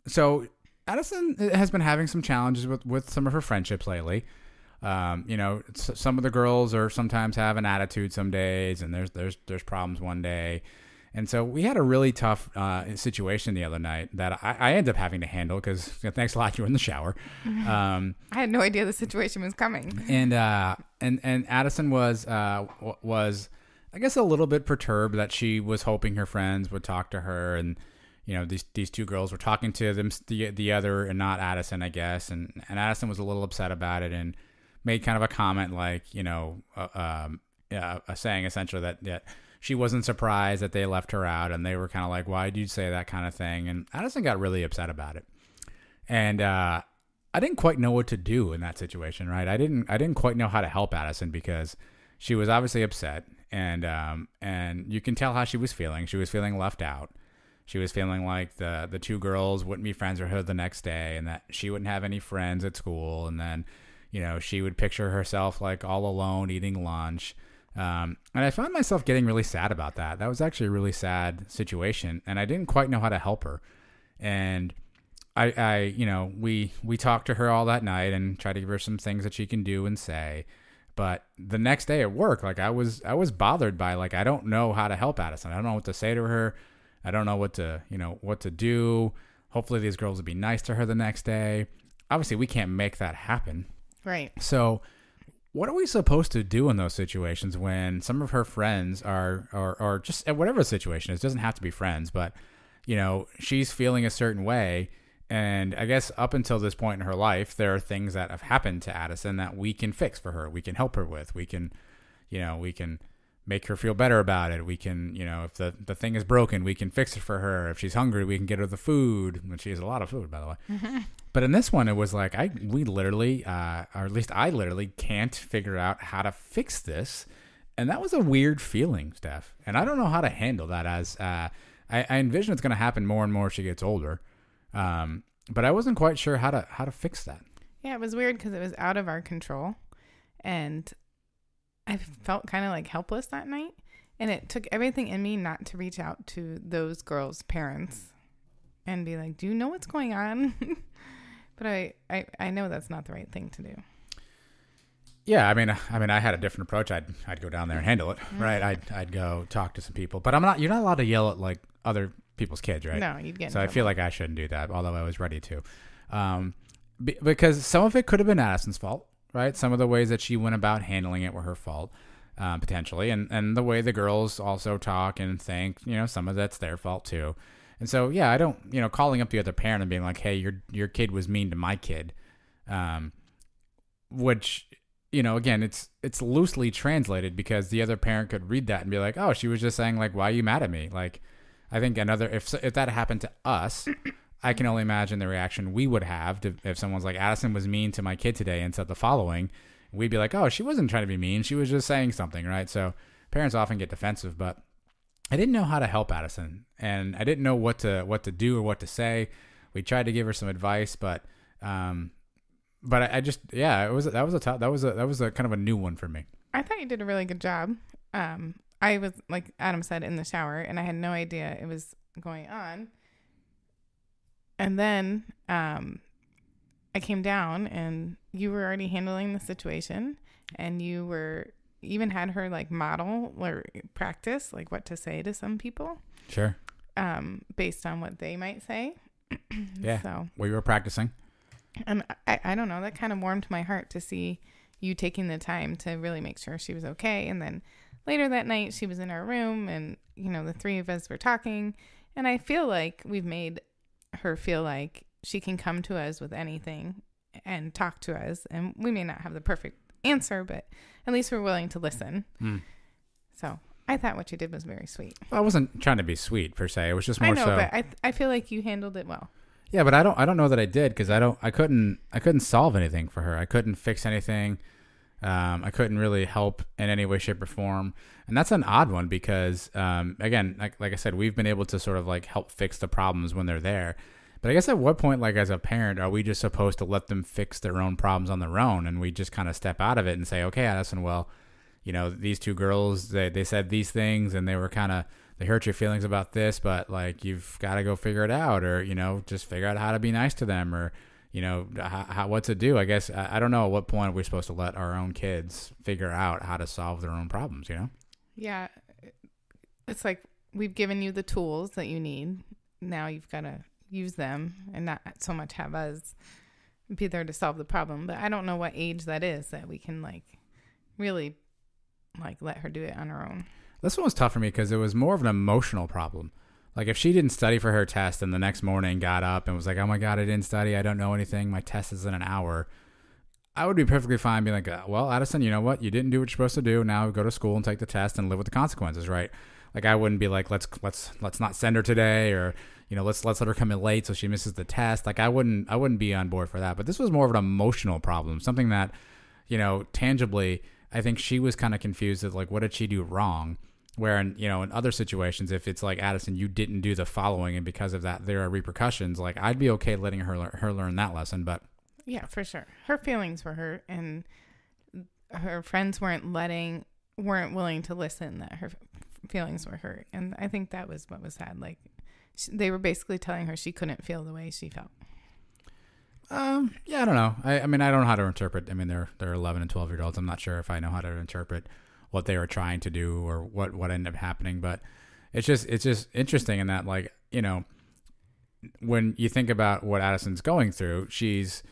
so Addison has been having some challenges with some of her friendships lately. You know, some of the girls are sometimes have an attitude some days, and there's problems one day. And so we had a really tough situation the other night that I ended up having to handle because thanks a lot, you were in the shower. I had no idea the situation was coming. And Addison was I guess a little bit perturbed that she was hoping her friends would talk to her, and you know these two girls were talking to them the other and not Addison, I guess. And Addison was a little upset about it and made kind of a comment like, you know, saying essentially that she wasn't surprised that they left her out, and they were kind of like, why'd you say that kind of thing? And Addison got really upset about it. And I didn't quite know what to do in that situation, right? I didn't quite know how to help Addison because she was obviously upset, and you can tell how she was feeling. She was feeling left out. She was feeling like the two girls wouldn't be friends with her the next day, and that she wouldn't have any friends at school, and then, you know, she would picture herself like all alone eating lunch. And I found myself getting really sad about that. That was actually a really sad situation, and I didn't quite know how to help her. And I you know, we talked to her all that night and tried to give her some things that she can do and say. But the next day at work, like I was bothered by, like, I don't know how to help Addison. I don't know what to say to her. I don't know what to do. Hopefully these girls will be nice to her the next day. Obviously we can't make that happen. Right. So what are we supposed to do in those situations when some of her friends are just at whatever the situation is? It doesn't have to be friends, but you know, she's feeling a certain way. And I guess up until this point in her life, there are things that have happened to Addison that we can fix for her. We can help her with. We can make her feel better about it. We can, you know, if the thing is broken, we can fix it for her. If she's hungry, we can get her the food. And she has a lot of food, by the way. Mm-hmm. But in this one, it was like we literally, or at least I literally can't figure out how to fix this. And that was a weird feeling, Steph. And I don't know how to handle that as I envision it's going to happen more and more as she gets older. But I wasn't quite sure how to fix that. Yeah, it was weird because it was out of our control, and I felt kind of like helpless that night. And it took everything in me not to reach out to those girls' parents and be like, "Do you know what's going on?" But I know that's not the right thing to do. Yeah, I mean, I had a different approach. I'd go down there and handle it, right? I'd go talk to some people, but you're not allowed to yell at like other people's kids, right? No, you'd get in So I trouble. feel like I shouldn't do that, although I was ready to, because some of it could have been Addison's fault, right? Some of the ways that she went about handling it were her fault, potentially, and the way the girls also talk and think, you know, some of that's their fault too. And so, yeah, I don't, you know, calling up the other parent and being like, "Hey, your kid was mean to my kid," which, you know, again, it's loosely translated because the other parent could read that and be like, "Oh, she was just saying like, why are you mad at me?" Like, I think if that happened to us, I can only imagine the reaction we would have if someone's like, "Addison was mean to my kid today," and said the following. We'd be like, "Oh, she wasn't trying to be mean. She was just saying something," right? So parents often get defensive, but I didn't know how to help Addison, and I didn't know what to do or what to say. We tried to give her some advice, but I just, yeah, that was a kind of a new one for me. I thought you did a really good job. I was, like Adam said, in the shower, and I had no idea it was going on. And then I came down, and you were already handling the situation, and you were, even had her like model or practice like what to say to some people. Sure. Based on what they might say. Yeah. So well, you were practicing. And I don't know, that kind of warmed my heart to see you taking the time to really make sure she was okay. And then later that night, she was in our room and, you know, the three of us were talking. And I feel like we've made her feel like she can come to us with anything and talk to us. And we may not have the perfect answer, but at least we're willing to listen. So I thought what you did was very sweet. Well, I wasn't trying to be sweet per se. It was just more so. But I feel like you handled it well. Yeah, but I don't know that I did because I couldn't solve anything for her. I couldn't fix anything. I couldn't really help in any way, shape, or form. And that's an odd one because, again, like I said, we've been able to sort of like help fix the problems when they're there. But I guess at what point, like as a parent, are we just supposed to let them fix their own problems on their own? And we just kind of step out of it and say, okay, Addison, well, you know, these two girls, they said these things and they were kind of, they hurt your feelings about this, but like you've got to go figure it out, or, you know, just figure out how to be nice to them, or, you know, what to do. I guess I don't know at what point we're supposed to let our own kids figure out how to solve their own problems, you know? Yeah. It's like we've given you the tools that you need. Now you've got to use them and not so much have us be there to solve the problem. But I don't know what age that is that we can like really like let her do it on her own. This one was tough for me because it was more of an emotional problem. Like if she didn't study for her test and the next morning got up and was like, oh my God, I didn't study. I don't know anything. My test is in an hour. I would be perfectly fine being like, well, Addison, you know what? You didn't do what you're supposed to do. Now go to school and take the test and live with the consequences, right? Like I wouldn't be like, let's not send her today, or, you know, let's let her come in late so she misses the test. Like I wouldn't be on board for that. But this was more of an emotional problem, something that, you know, tangibly, I think she was kind of confused at like, what did she do wrong? Where, you know, in other situations, if it's like, Addison, you didn't do the following, and because of that, there are repercussions, like I'd be okay letting her learn that lesson. But yeah, for sure. Her feelings were hurt, and her friends weren't willing to listen that her feelings were hurt. And I think that was what was sad. Like they were basically telling her she couldn't feel the way she felt. Yeah, I don't know. I mean, I don't know how to interpret. I mean, they're 11 and 12-year-olds. I'm not sure if I know how to interpret what they were trying to do or what ended up happening. But it's just interesting in that, like, you know, when you think about what Addison's going through, she's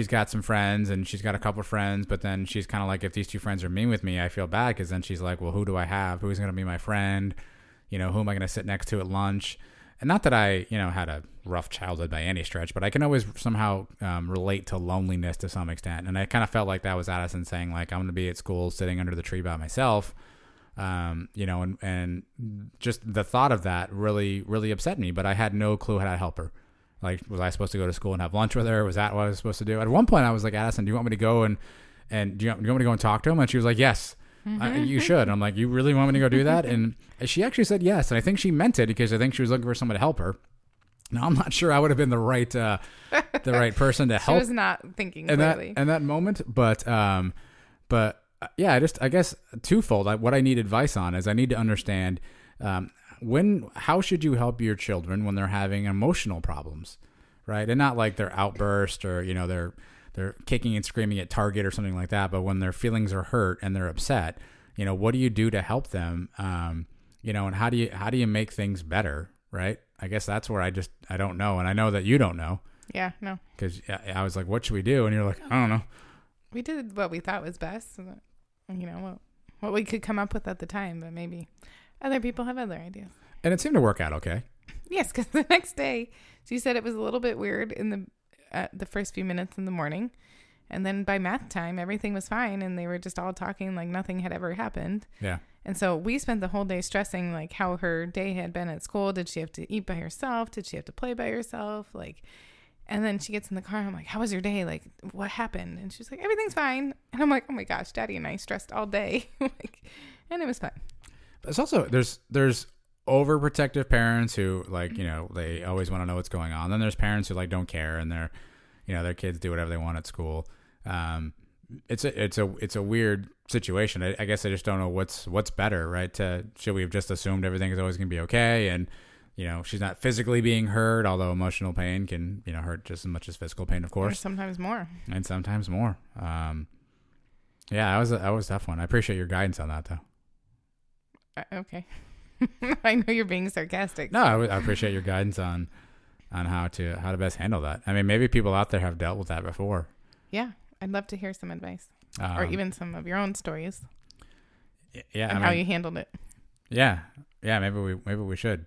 got some friends and she's got a couple of friends, but then she's kind of like, if these two friends are mean with me, I feel bad, because then she's like, well, who do I have? Who's going to be my friend? You know, who am I going to sit next to at lunch? And not that I, you know, had a rough childhood by any stretch, but I can always somehow relate to loneliness to some extent. And I kind of felt like that was Addison saying, like, I'm going to be at school sitting under the tree by myself, you know, and just the thought of that really, really upset me. But I had no clue how to help her. Like, was I supposed to go to school and have lunch with her? Was that what I was supposed to do? At one point, I was like, Addison, do you want me to go and do you want me to go and talk to him? And she was like, yes. You should. And I'm like, you really want me to go do that? And she actually said yes. And I think she meant it, because I think she was looking for someone to help her. Now, I'm not sure I would have been the right person to help. She was not thinking clearly in that moment. But yeah, I guess twofold. What I need advice on is I need to understand how should you help your children when they're having emotional problems, right? And not like their outburst, or, you know, they're kicking and screaming at Target or something like that. But when their feelings are hurt and they're upset, you know, what do you do to help them? You know, and how do you make things better? Right. I guess that's where I don't know. And I know that you don't know. Yeah, no. Because I was like, what should we do? And you're like, I don't know. We did what we thought was best. You know, what we could come up with at the time, but maybe other people have other ideas. And it seemed to work out okay. Yes, because the next day, she said it was a little bit weird in the first few minutes in the morning. And then by math time, everything was fine. And they were just all talking like nothing had ever happened. Yeah. And so we spent the whole day stressing like how her day had been at school. Did she have to eat by herself? Did she have to play by herself? Like, and then she gets in the car and I'm like, how was your day? Like, what happened? And she's like, everything's fine. And I'm like, oh my gosh, Daddy and I stressed all day. And it was fun. But it's also, there's overprotective parents who, like, you know, they always want to know what's going on. Then there's parents who like don't care, and their kids do whatever they want at school. It's a weird situation. I guess I just don't know what's better, right? Should we have just assumed everything is always going to be okay, and, you know, she's not physically being hurt, although emotional pain can, you know, hurt just as much as physical pain, of course. Or sometimes more. And sometimes more. Yeah, that was a tough one. I appreciate your guidance on that, though. Okay. I know you're being sarcastic. No, I appreciate your guidance on how to best handle that. I mean, maybe people out there have dealt with that before. Yeah, I'd love to hear some advice, or even some of your own stories. Yeah, and how you handled it. Yeah, maybe we should.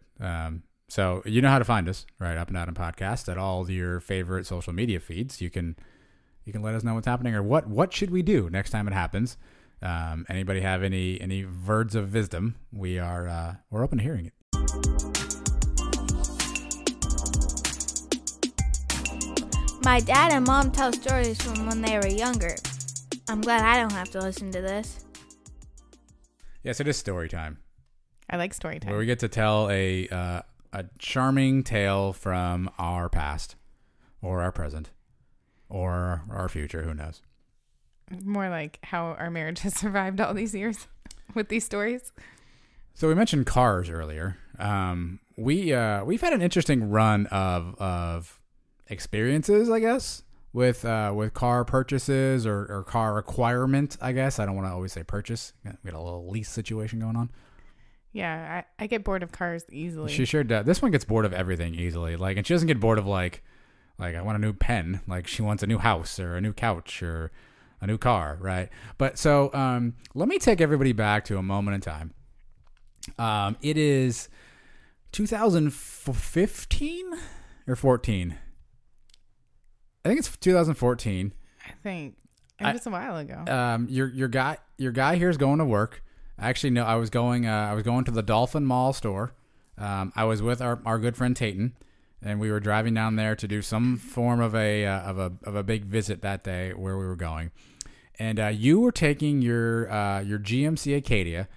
So you know how to find us, right? Up and Adam Podcast at all your favorite social media feeds. You can let us know what's happening or what should we do next time it happens. Anybody have any words of wisdom? We're open to hearing it. My dad and mom tell stories from when they were younger. I'm glad I don't have to listen to this. Yes, it is story time. I like story time. Where we get to tell a charming tale from our past or our present or our future. Who knows? More like how our marriage has survived all these years with these stories. So we mentioned cars earlier. We've had an interesting run of experiences, I guess, with car purchases or car requirement. I guess I don't want to always say purchase. We got a little lease situation going on. Yeah, I get bored of cars easily. She sure does. This one gets bored of everything easily. And she doesn't get bored of like I want a new pen. Like she wants a new house or a new couch or a new car, right? But so let me take everybody back to a moment in time. It is 2015 or 14. I think it's 2014. I think it was a while ago. Your guy here is going to work. Actually, no, I was going to the Dolphin Mall store. I was with our good friend Tayton, and we were driving down there to do some form of a big visit that day where we were going. And you were taking your GMC Acadia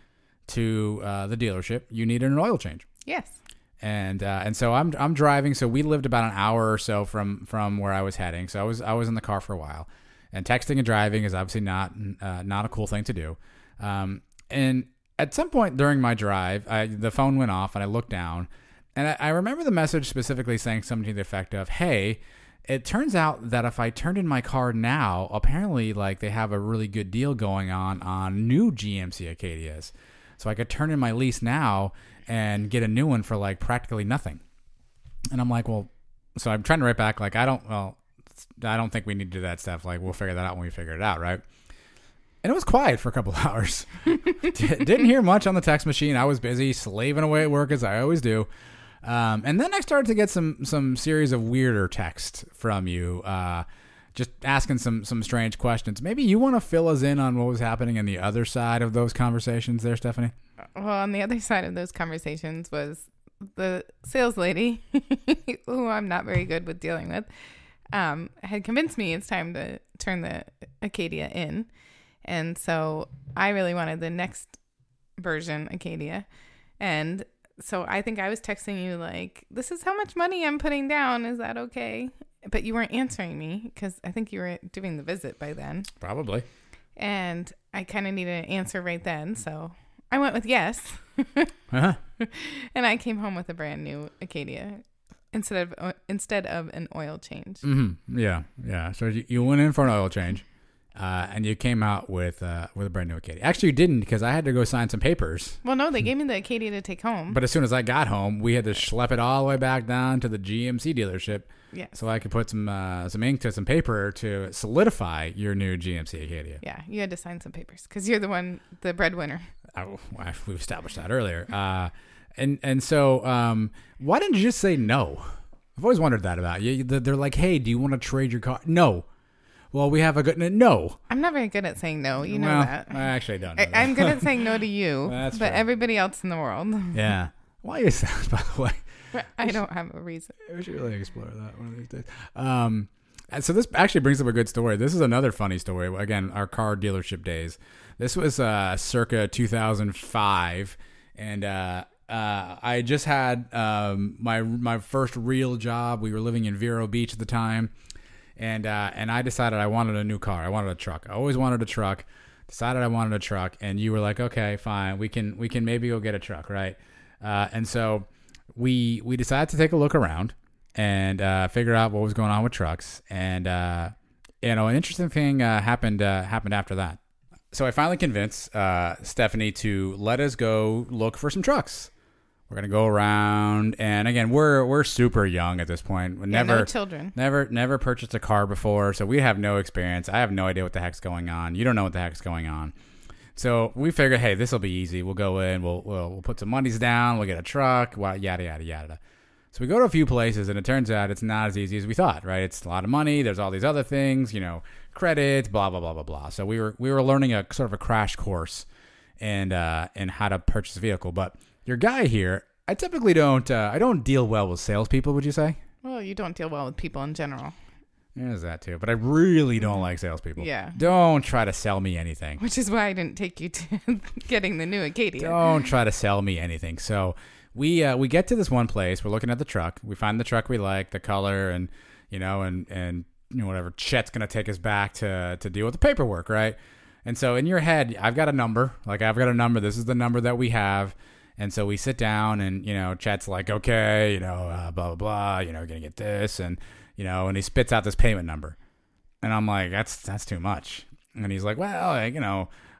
to the dealership. You needed an oil change. Yes. And so I'm driving. So we lived about an hour or so from where I was heading. So I was in the car for a while, and texting and driving is obviously not a cool thing to do. And at some point during my drive, the phone went off, and I looked down, and I remember the message specifically saying something to the effect of, "Hey, it turns out that if I turned in my car now, apparently they have a really good deal going on new GMC Acadias, so I could turn in my lease now and get a new one for practically nothing." And I'm like, well, so I'm trying to write back I don't think we need to do that stuff. We'll figure that out when we figure it out, right? And it was quiet for a couple of hours. Didn't hear much on the text machine. I was busy slaving away at work as I always do. And then I started to get some series of weirder texts from you, just asking some strange questions. Maybe you want to fill us in on what was happening on the other side of those conversations there, Stephanie? Well, on the other side of those conversations was the sales lady, who I'm not very good with dealing with, had convinced me it's time to turn the Acadia in. And so I really wanted the next version Acadia. And so I think I was texting you this is how much money I'm putting down. Is that okay? But you weren't answering me because I think you were doing the visit by then. Probably. And I kind of needed an answer right then. So I went with yes. Uh-huh. And I came home with a brand new Acadia instead of an oil change. Mm-hmm. Yeah. So you went in for an oil change. And you came out with a brand new Acadia. Actually, you didn't, because I had to go sign some papers. Well, no, they gave me the Acadia to take home. But as soon as I got home, we had to schlep it all the way back down to the GMC dealership. Yeah. So I could put some ink to some paper to solidify your new GMC Acadia. Yeah, you had to sign some papers because you're the breadwinner. We've established that earlier. And so why didn't you just say no? I've always wondered that about you. They're like, hey, do you want to trade your car? No. Well, we have a good no. I'm not very good at saying no. You know that. I actually don't know that. I'm good at saying no to you, That's but true. everybody else in the world. Yeah. Why is that, by the way? I don't have a reason. We should really explore that one of these days. And so this actually brings up a good story. This is another funny story. Again, our car dealership days. This was circa 2005, and I just had my first real job. We were living in Vero Beach at the time. And I decided I wanted a new car. I wanted a truck. I always wanted a truck. Decided I wanted a truck, and you were like, "Okay, fine. We can maybe go get a truck, right?" And so we decided to take a look around and figure out what was going on with trucks. And an interesting thing happened after that. So I finally convinced Stephanie to let us go look for some trucks. We're gonna go around, and again, we're super young at this point. No children. Never purchased a car before, so we have no experience. I have no idea what the heck's going on. You don't know what the heck's going on. So we figured, hey, this will be easy. We'll go in. We'll put some monies down. We'll get a truck. Yada yada yada. So we go to a few places, and it turns out it's not as easy as we thought. Right? It's a lot of money. There's all these other things. Credits. Blah blah blah blah blah. So we were learning a sort of a crash course in how to purchase a vehicle, but your guy here, I typically don't. I don't deal well with salespeople. Would you say? Well, you don't deal well with people in general. There's that too. But I really don't like salespeople. Yeah. Don't try to sell me anything. Which is why I didn't take you to getting the new Acadia. Don't try to sell me anything. So we get to this one place. We're looking at the truck. We find the truck we like, the color, and whatever. Chet's gonna take us back to deal with the paperwork, right? And so in your head, I've got a number. Like, I've got a number. This is the number that we have. And so we sit down and, Chet's like, okay, blah, blah, blah, gonna get this. And, and he spits out this payment number. And I'm like, that's too much. And he's like, well,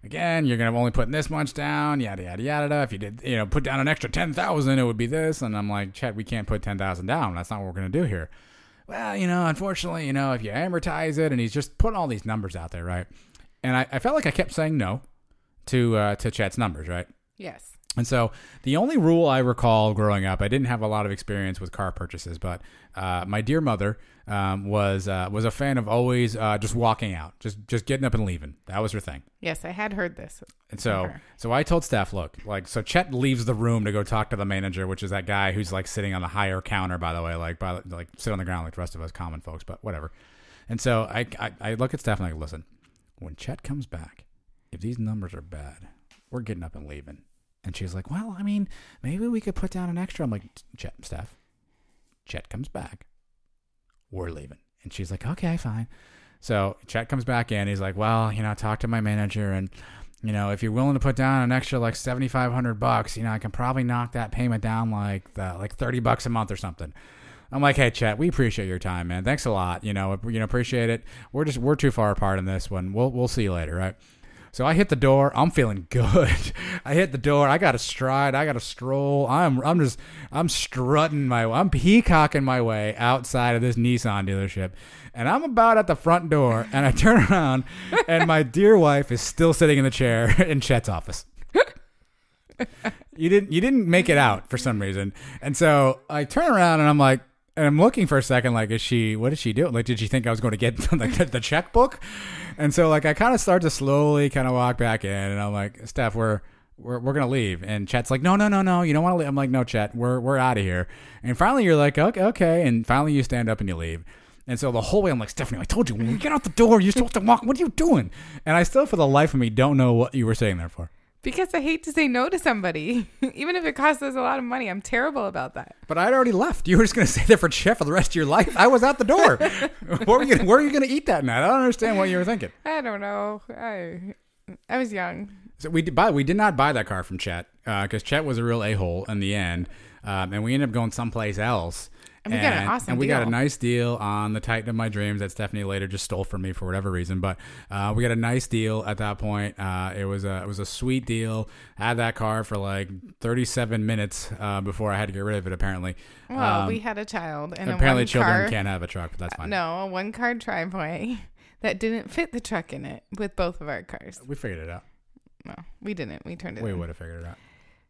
again, you're going to only put this much down, yada, yada, yada. If you did, put down an extra 10,000, it would be this. And I'm like, Chet, we can't put 10,000 down. That's not what we're going to do here. Well, unfortunately, if you amortize it, and he's just putting all these numbers out there, right? And I felt like I kept saying no to Chet's numbers, right? Yes. And so the only rule I recall growing up, I didn't have a lot of experience with car purchases, but my dear mother was a fan of always just walking out, just getting up and leaving. That was her thing. Yes, I had heard this. And so I told Steph, look, so Chet leaves the room to go talk to the manager, which is that guy who's like sitting on the higher counter, by the way, like sit on the ground like the rest of us common folks, but whatever. And so I look at Steph and I go, listen, when Chet comes back, if these numbers are bad, we're getting up and leaving. And she's like, well, I mean, maybe we could put down an extra. I'm like, Steph, Chet comes back. We're leaving. And she's like, okay, fine. So Chet comes back in. He's like, well, talk to my manager. And, if you're willing to put down an extra like $7,500, I can probably knock that payment down like $30 a month or something. I'm like, hey, Chet, we appreciate your time, man. Thanks a lot. Appreciate it. We're too far apart in this one. We'll see you later, right? So I hit the door. I'm feeling good. I hit the door. I got a stride. I got a stroll. I'm strutting I'm peacocking my way outside of this Nissan dealership. And I'm about at the front door, and I turn around, and my dear wife is still sitting in the chair in Chet's office. You didn't make it out for some reason. And so I turn around, and I'm like, and I'm looking for a second, like, what is she doing? Like, did she think I was going to get the checkbook? And so, like, I kind of start to slowly kind of walk back in, and I'm like, Steph, we're going to leave. And Chet's like, no, you don't want to leave. I'm like, no, Chet, we're out of here. And finally, you're like, okay. And finally, you stand up and you leave. And so the whole way, I'm like, Stephanie, I told you, when you get out the door, you're supposed to walk. What are you doing? And I still, for the life of me, don't know what you were saying there for. Because I hate to say no to somebody, even if it costs us a lot of money. I'm terrible about that. But I'd already left. You were just going to stay there for Chet for the rest of your life. I was out the door. Where are you going to eat that night? I don't understand what you were thinking. I don't know. I was young. So we did not buy that car from Chet because Chet was a real a-hole in the end, and we ended up going someplace else. And we got an awesome deal. And we got a nice deal on the Titan of my dreams that Stephanie later just stole from me for whatever reason. But we got a nice deal at that point. It was a sweet deal. I had that car for like 37 minutes before I had to get rid of it, apparently. Well, we had a child. And apparently children can't have a truck, but that's fine. No, a one-car driveway that didn't fit the truck in it with both of our cars. We figured it out. No, we didn't. We turned it in. We would have figured it out.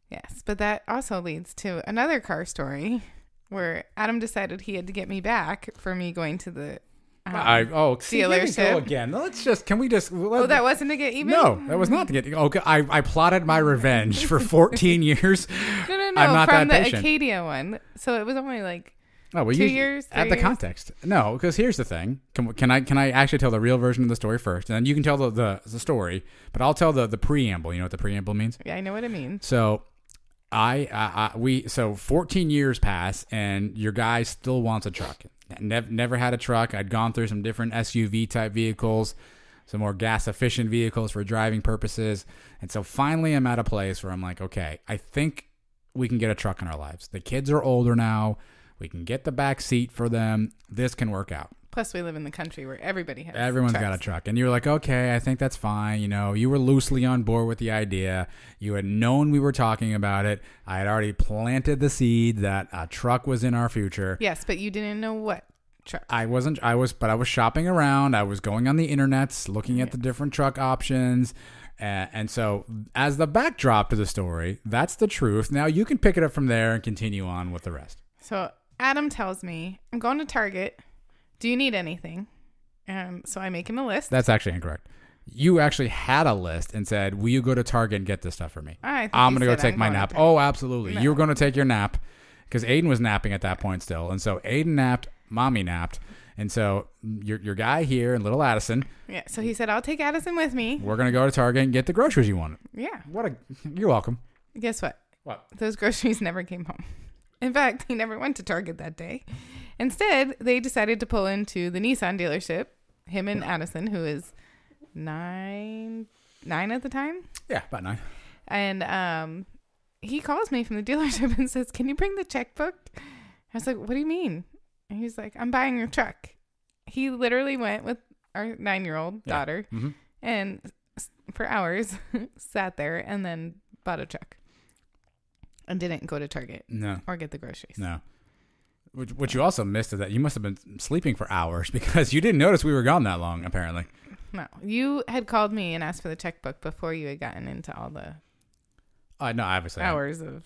Yes, but that also leads to another car story where Adam decided he had to get me back for me going to the dealership. Go again. That wasn't to get even? No, that was not to get. Okay, I plotted my revenge for 14 years. No. I'm not from that the patient. Acadia one. So it was only like 2 years. Add the context. No, because here's the thing. Can I actually tell the real version of the story first, and then you can tell the story, but I'll tell the preamble. You know what the preamble means? Yeah, I know what it means. So. So 14 years pass and your guy still wants a truck. Never had a truck. I'd gone through some different SUV type vehicles, some more gas efficient vehicles for driving purposes. And so finally I'm at a place where I'm like, okay, I think we can get a truck in our lives. The kids are older now. We can get the back seat for them. This can work out. Plus, we live in the country where everybody has Everyone's got a trucks. truck. And you were like, okay, I think that's fine. You know, you were loosely on board with the idea. You had known we were talking about it. I had already planted the seed that a truck was in our future. Yes, but you didn't know what truck. I was shopping around. I was going on the internets, looking at the different truck options. And so as the backdrop to the story, that's the truth. Now you can pick it up from there and continue on with the rest. So Adam tells me, I'm going to Target. Do you need anything? So I make him a list. That's actually incorrect. You actually had a list and said, will you go to Target and get this stuff for me? I'm going to go take my nap. Oh, absolutely. No. You were going to take your nap because Aiden was napping at that point still. And so Aiden napped, Mommy napped. And so your guy here and little Addison. Yeah. So he said, I'll take Addison with me. We're going to go to Target and get the groceries you want. Yeah. You're welcome. Guess what? What? Those groceries never came home. In fact, he never went to Target that day. Instead, they decided to pull into the Nissan dealership. Him and Addison, who is nine at the time. Yeah, about 9. And he calls me from the dealership and says, can you bring the checkbook? I was like, what do you mean? And he's like, I'm buying your truck. He literally went with our 9-year-old daughter and for hours sat there and then bought a truck and didn't go to Target or get the groceries. No. What you also missed is that you must have been sleeping for hours because you didn't notice we were gone that long, apparently. No. You had called me and asked for the checkbook before you had gotten into all the no, obviously. hours of...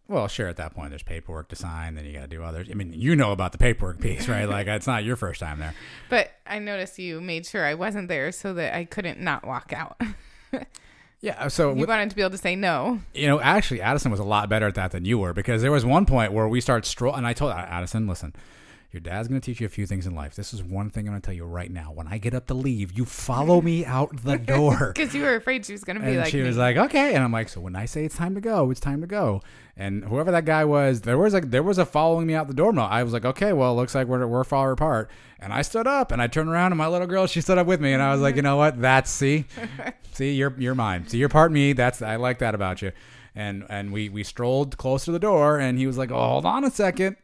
Well, sure, at that point, there's paperwork to sign, then you got to do others. I mean, you know about the paperwork piece, right? Like, it's not your first time there. But I noticed you made sure I wasn't there so that I couldn't not walk out. Yeah, so... You wanted to be able to say no. You know, actually, Addison was a lot better at that than you were because there was one point where we started strolling, and I told Addison, listen, your dad's going to teach you a few things in life. This is one thing I'm going to tell you right now. When I get up to leave, you follow me out the door. Because you were afraid she was going to be and like she me. was like, okay. And I'm like, so when I say it's time to go, it's time to go. And whoever that guy was, there was a following me out the door. I was like, okay, well, it looks like we're far apart. And I stood up and I turned around and my little girl, she stood up with me. And I was like, you know what? See, you're mine. See, you're part me. I like that about you. And we strolled close to the door and he was like, oh, hold on a second.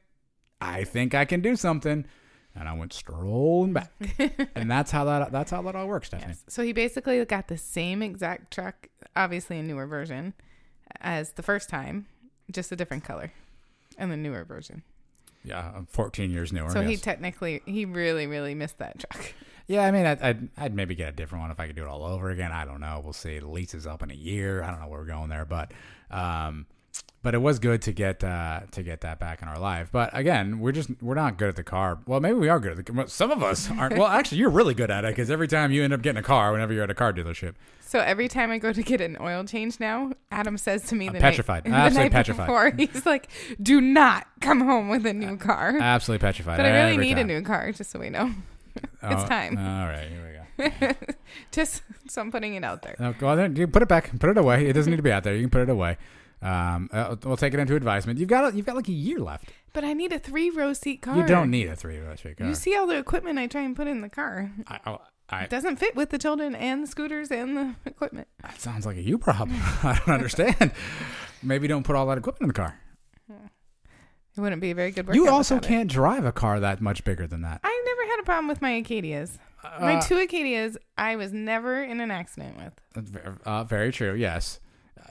I think I can do something. And I went strolling back. And that's how that all works, Stephanie. Yes. So he basically got the same exact truck, obviously a newer version, as the first time, just a different color, and the newer version. Yeah, I'm 14 years newer. So yes. he really, really missed that truck. Yeah, I mean, I'd maybe get a different one if I could do it all over again. I don't know. We'll see. The lease is up in a year. I don't know where we're going there, but it was good to get that back in our life. But again, we're not good at the car. Well, maybe we are good at the car. Some of us aren't. Well, actually, you're really good at it because every time you end up getting a car, whenever you're at a car dealership. So every time I go to get an oil change now, Adam says to me petrified. the Absolutely night petrified. before, he's like, do not come home with a new car. Absolutely petrified. But I really every need time. a new car, just so we know. It's time. All right, here we go. Just so I'm putting it out there. Well, then you put it back. Put it away. It doesn't need to be out there. You can put it away. We'll take it into advisement. You've got like a year left. But I need a 3-row seat car. You don't need a 3-row seat car. You see all the equipment I try and put in the car. It doesn't fit with the children and the scooters and the equipment. That sounds like a you problem. I don't understand. Maybe don't put all that equipment in the car. It wouldn't be a very good workout. You also without can't drive a car that much bigger than that. I never had a problem with my Acadias. My 2 Acadias, I was never in an accident with. Very true. Yes,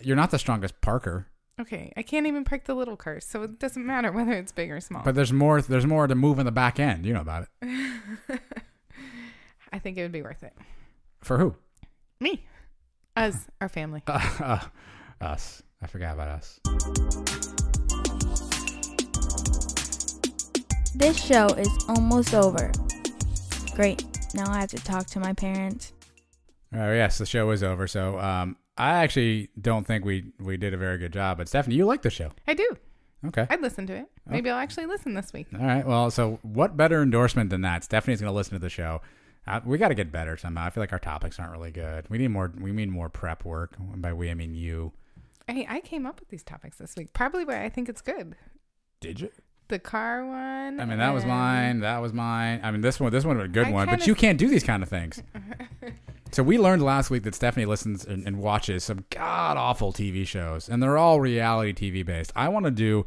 you're not the strongest parker. Okay, I can't even park the little cars, so it doesn't matter whether it's big or small. But there's more to move in the back end. You know about it. I think it would be worth it. For who? Me. Us. Our family. Us. I forgot about us. This show is almost over. Great. Now I have to talk to my parents. Yes, the show is over. So I actually don't think we did a very good job. But Stephanie, you like the show. I do. Okay. I'd listen to it. Maybe I'll actually listen this week. All right. Well, so what better endorsement than that? Stephanie's going to listen to the show. We got to get better somehow. I feel like our topics aren't really good. We need more prep work. And by we, I mean you. Hey, I came up with these topics this week. Probably why I think it's good. Did you? The car one. I mean, that was mine. That was mine. I mean, this one was a good one. But kinda... you can't do these kind of things. So we learned last week that Stephanie listens and watches some god-awful TV shows. And they're all reality TV based. I want to do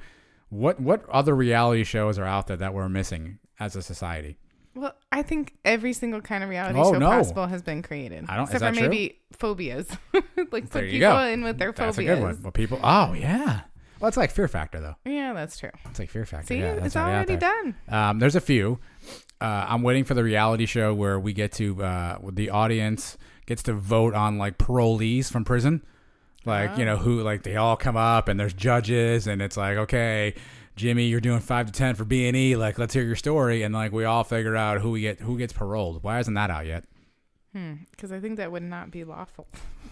what other reality shows are out there that we're missing as a society? Well, I think every single kind of reality Oh, show no. possible has been created. I don't- is Except that for true? maybe phobias. Like There put you people go. in with their That's phobias. a good one. Well, people. Oh yeah. Well, it's like Fear Factor though. Yeah, that's true. It's like Fear Factor. See, yeah, that's it's already out already there. done. There's a few. I'm waiting for the reality show where we get to the audience gets to vote on like parolees from prison. Like, you know, who, like, they all come up and there's judges and it's like, okay, Jimmy, you're doing 5 to 10 for B&E. Like, let's hear your story. And like, we all figure out who gets paroled. Why isn't that out yet? Because I think that would not be lawful.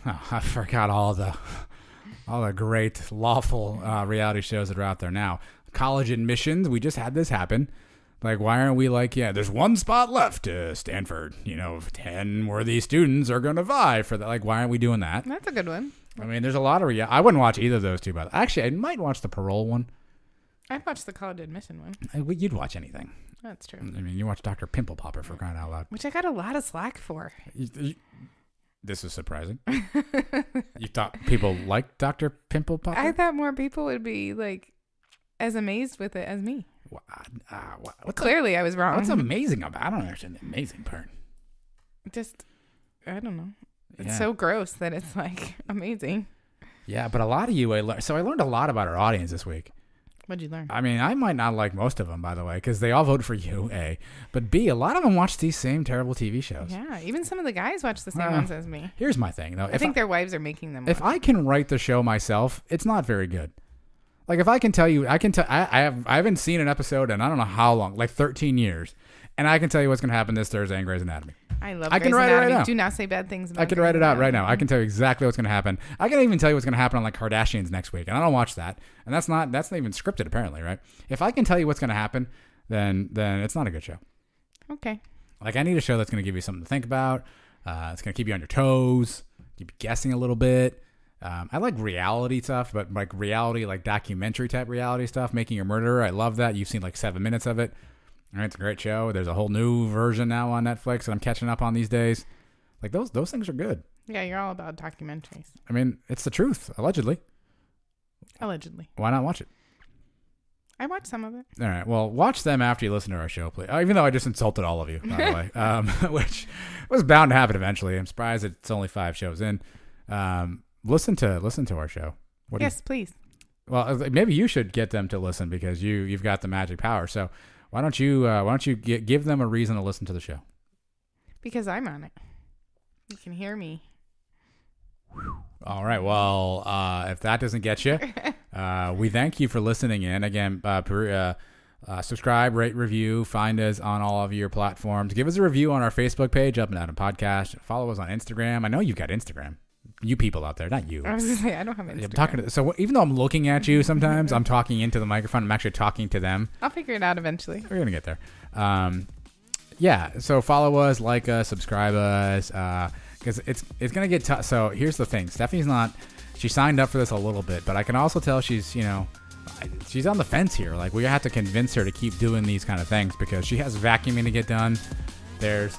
Oh, I forgot all the great lawful reality shows that are out there now. College admissions. We just had this happen. Like, why aren't we like, yeah, there's one spot left to Stanford. You know, 10 worthy students are going to vie for that. Like, why aren't we doing that? That's a good one. I mean, there's a lot of I wouldn't watch either of those two, but actually, I might watch the parole one. I'd watch the college admission one. You'd watch anything. That's true. I mean, you watch Dr. Pimple Popper for crying out loud. Which I got a lot of slack for. This is surprising. You thought people liked Dr. Pimple Popper? I thought more people would be like as amazed with it as me. Clearly, I was wrong. What's amazing about it? I don't understand the amazing part. Just, I don't know. It's Yeah. so gross that it's like amazing. Yeah, but a lot of you, I learned a lot about our audience this week. What'd you learn? I mean, I might not like most of them, by the way, because they all vote for you, A. But B, a lot of them watch these same terrible TV shows. Yeah, even some of the guys watch the same ones as me. Here's my thing, though. I think their wives are making them If watch. I can write the show myself, it's not very good. Like, if I can tell you, I haven't seen an episode in I don't know how long, like 13 years, and I can tell you what's going to happen this Thursday in Grey's Anatomy. I love I can Grey's write it right Anatomy. now. Do not say bad things about I can Grey's write it out right Anatomy. now. I can tell you exactly what's going to happen. I can even tell you what's going to happen on like Kardashians next week, and I don't watch that. And that's not even scripted apparently, right? If I can tell you what's going to happen, then it's not a good show. Okay. Like, I need a show that's going to give you something to think about. It's going to keep you on your toes, keep you guessing a little bit. I like reality stuff, but like reality, like documentary type reality stuff, Making a Murderer. I love that. You've seen like 7 minutes of it. All right, it's a great show. There's a whole new version now on Netflix that I'm catching up on these days. Like, those things are good. Yeah, you're all about documentaries. I mean, it's the truth, allegedly. Allegedly. Why not watch it? I watched some of it. All right, well, watch them after you listen to our show, please. Even though I just insulted all of you, by the way, which was bound to happen eventually. I'm surprised it's only 5 shows in. Listen to our show. Yes, please. Well, maybe you should get them to listen because you've got the magic power. So why don't you give them a reason to listen to the show? Because I'm on it. You can hear me. All right. Well, if that doesn't get you, we thank you for listening in. Again, subscribe, rate, review. Find us on all of your platforms. Give us a review on our Facebook page, Up and Adam Podcast. Follow us on Instagram. I know you've got Instagram. You people out there, not you. I was going to say, I don't have Instagram. I'm talking so even though I'm looking at you sometimes, I'm talking into the microphone. I'm actually talking to them. I'll figure it out eventually. We're going to get there. Yeah, so follow us, like us, subscribe us, because it's going to get tough. So here's the thing. Stephanie's she signed up for this a little bit, but I can also tell she's on the fence here. Like, we have to convince her to keep doing these kind of things because she has vacuuming to get done. There's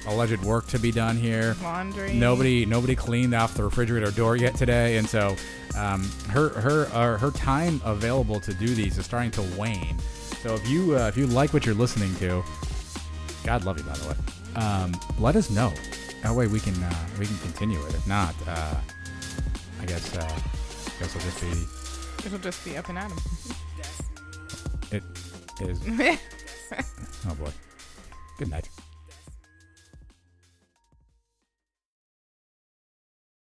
alleged work to be done here. Laundry. Nobody cleaned off the refrigerator door yet today, and so her time available to do these is starting to wane. So if you like what you're listening to, God love you, by the way. Let us know. That way we can continue it. If not, I guess It'll just be Up and Adam. it is. Oh boy. Good night.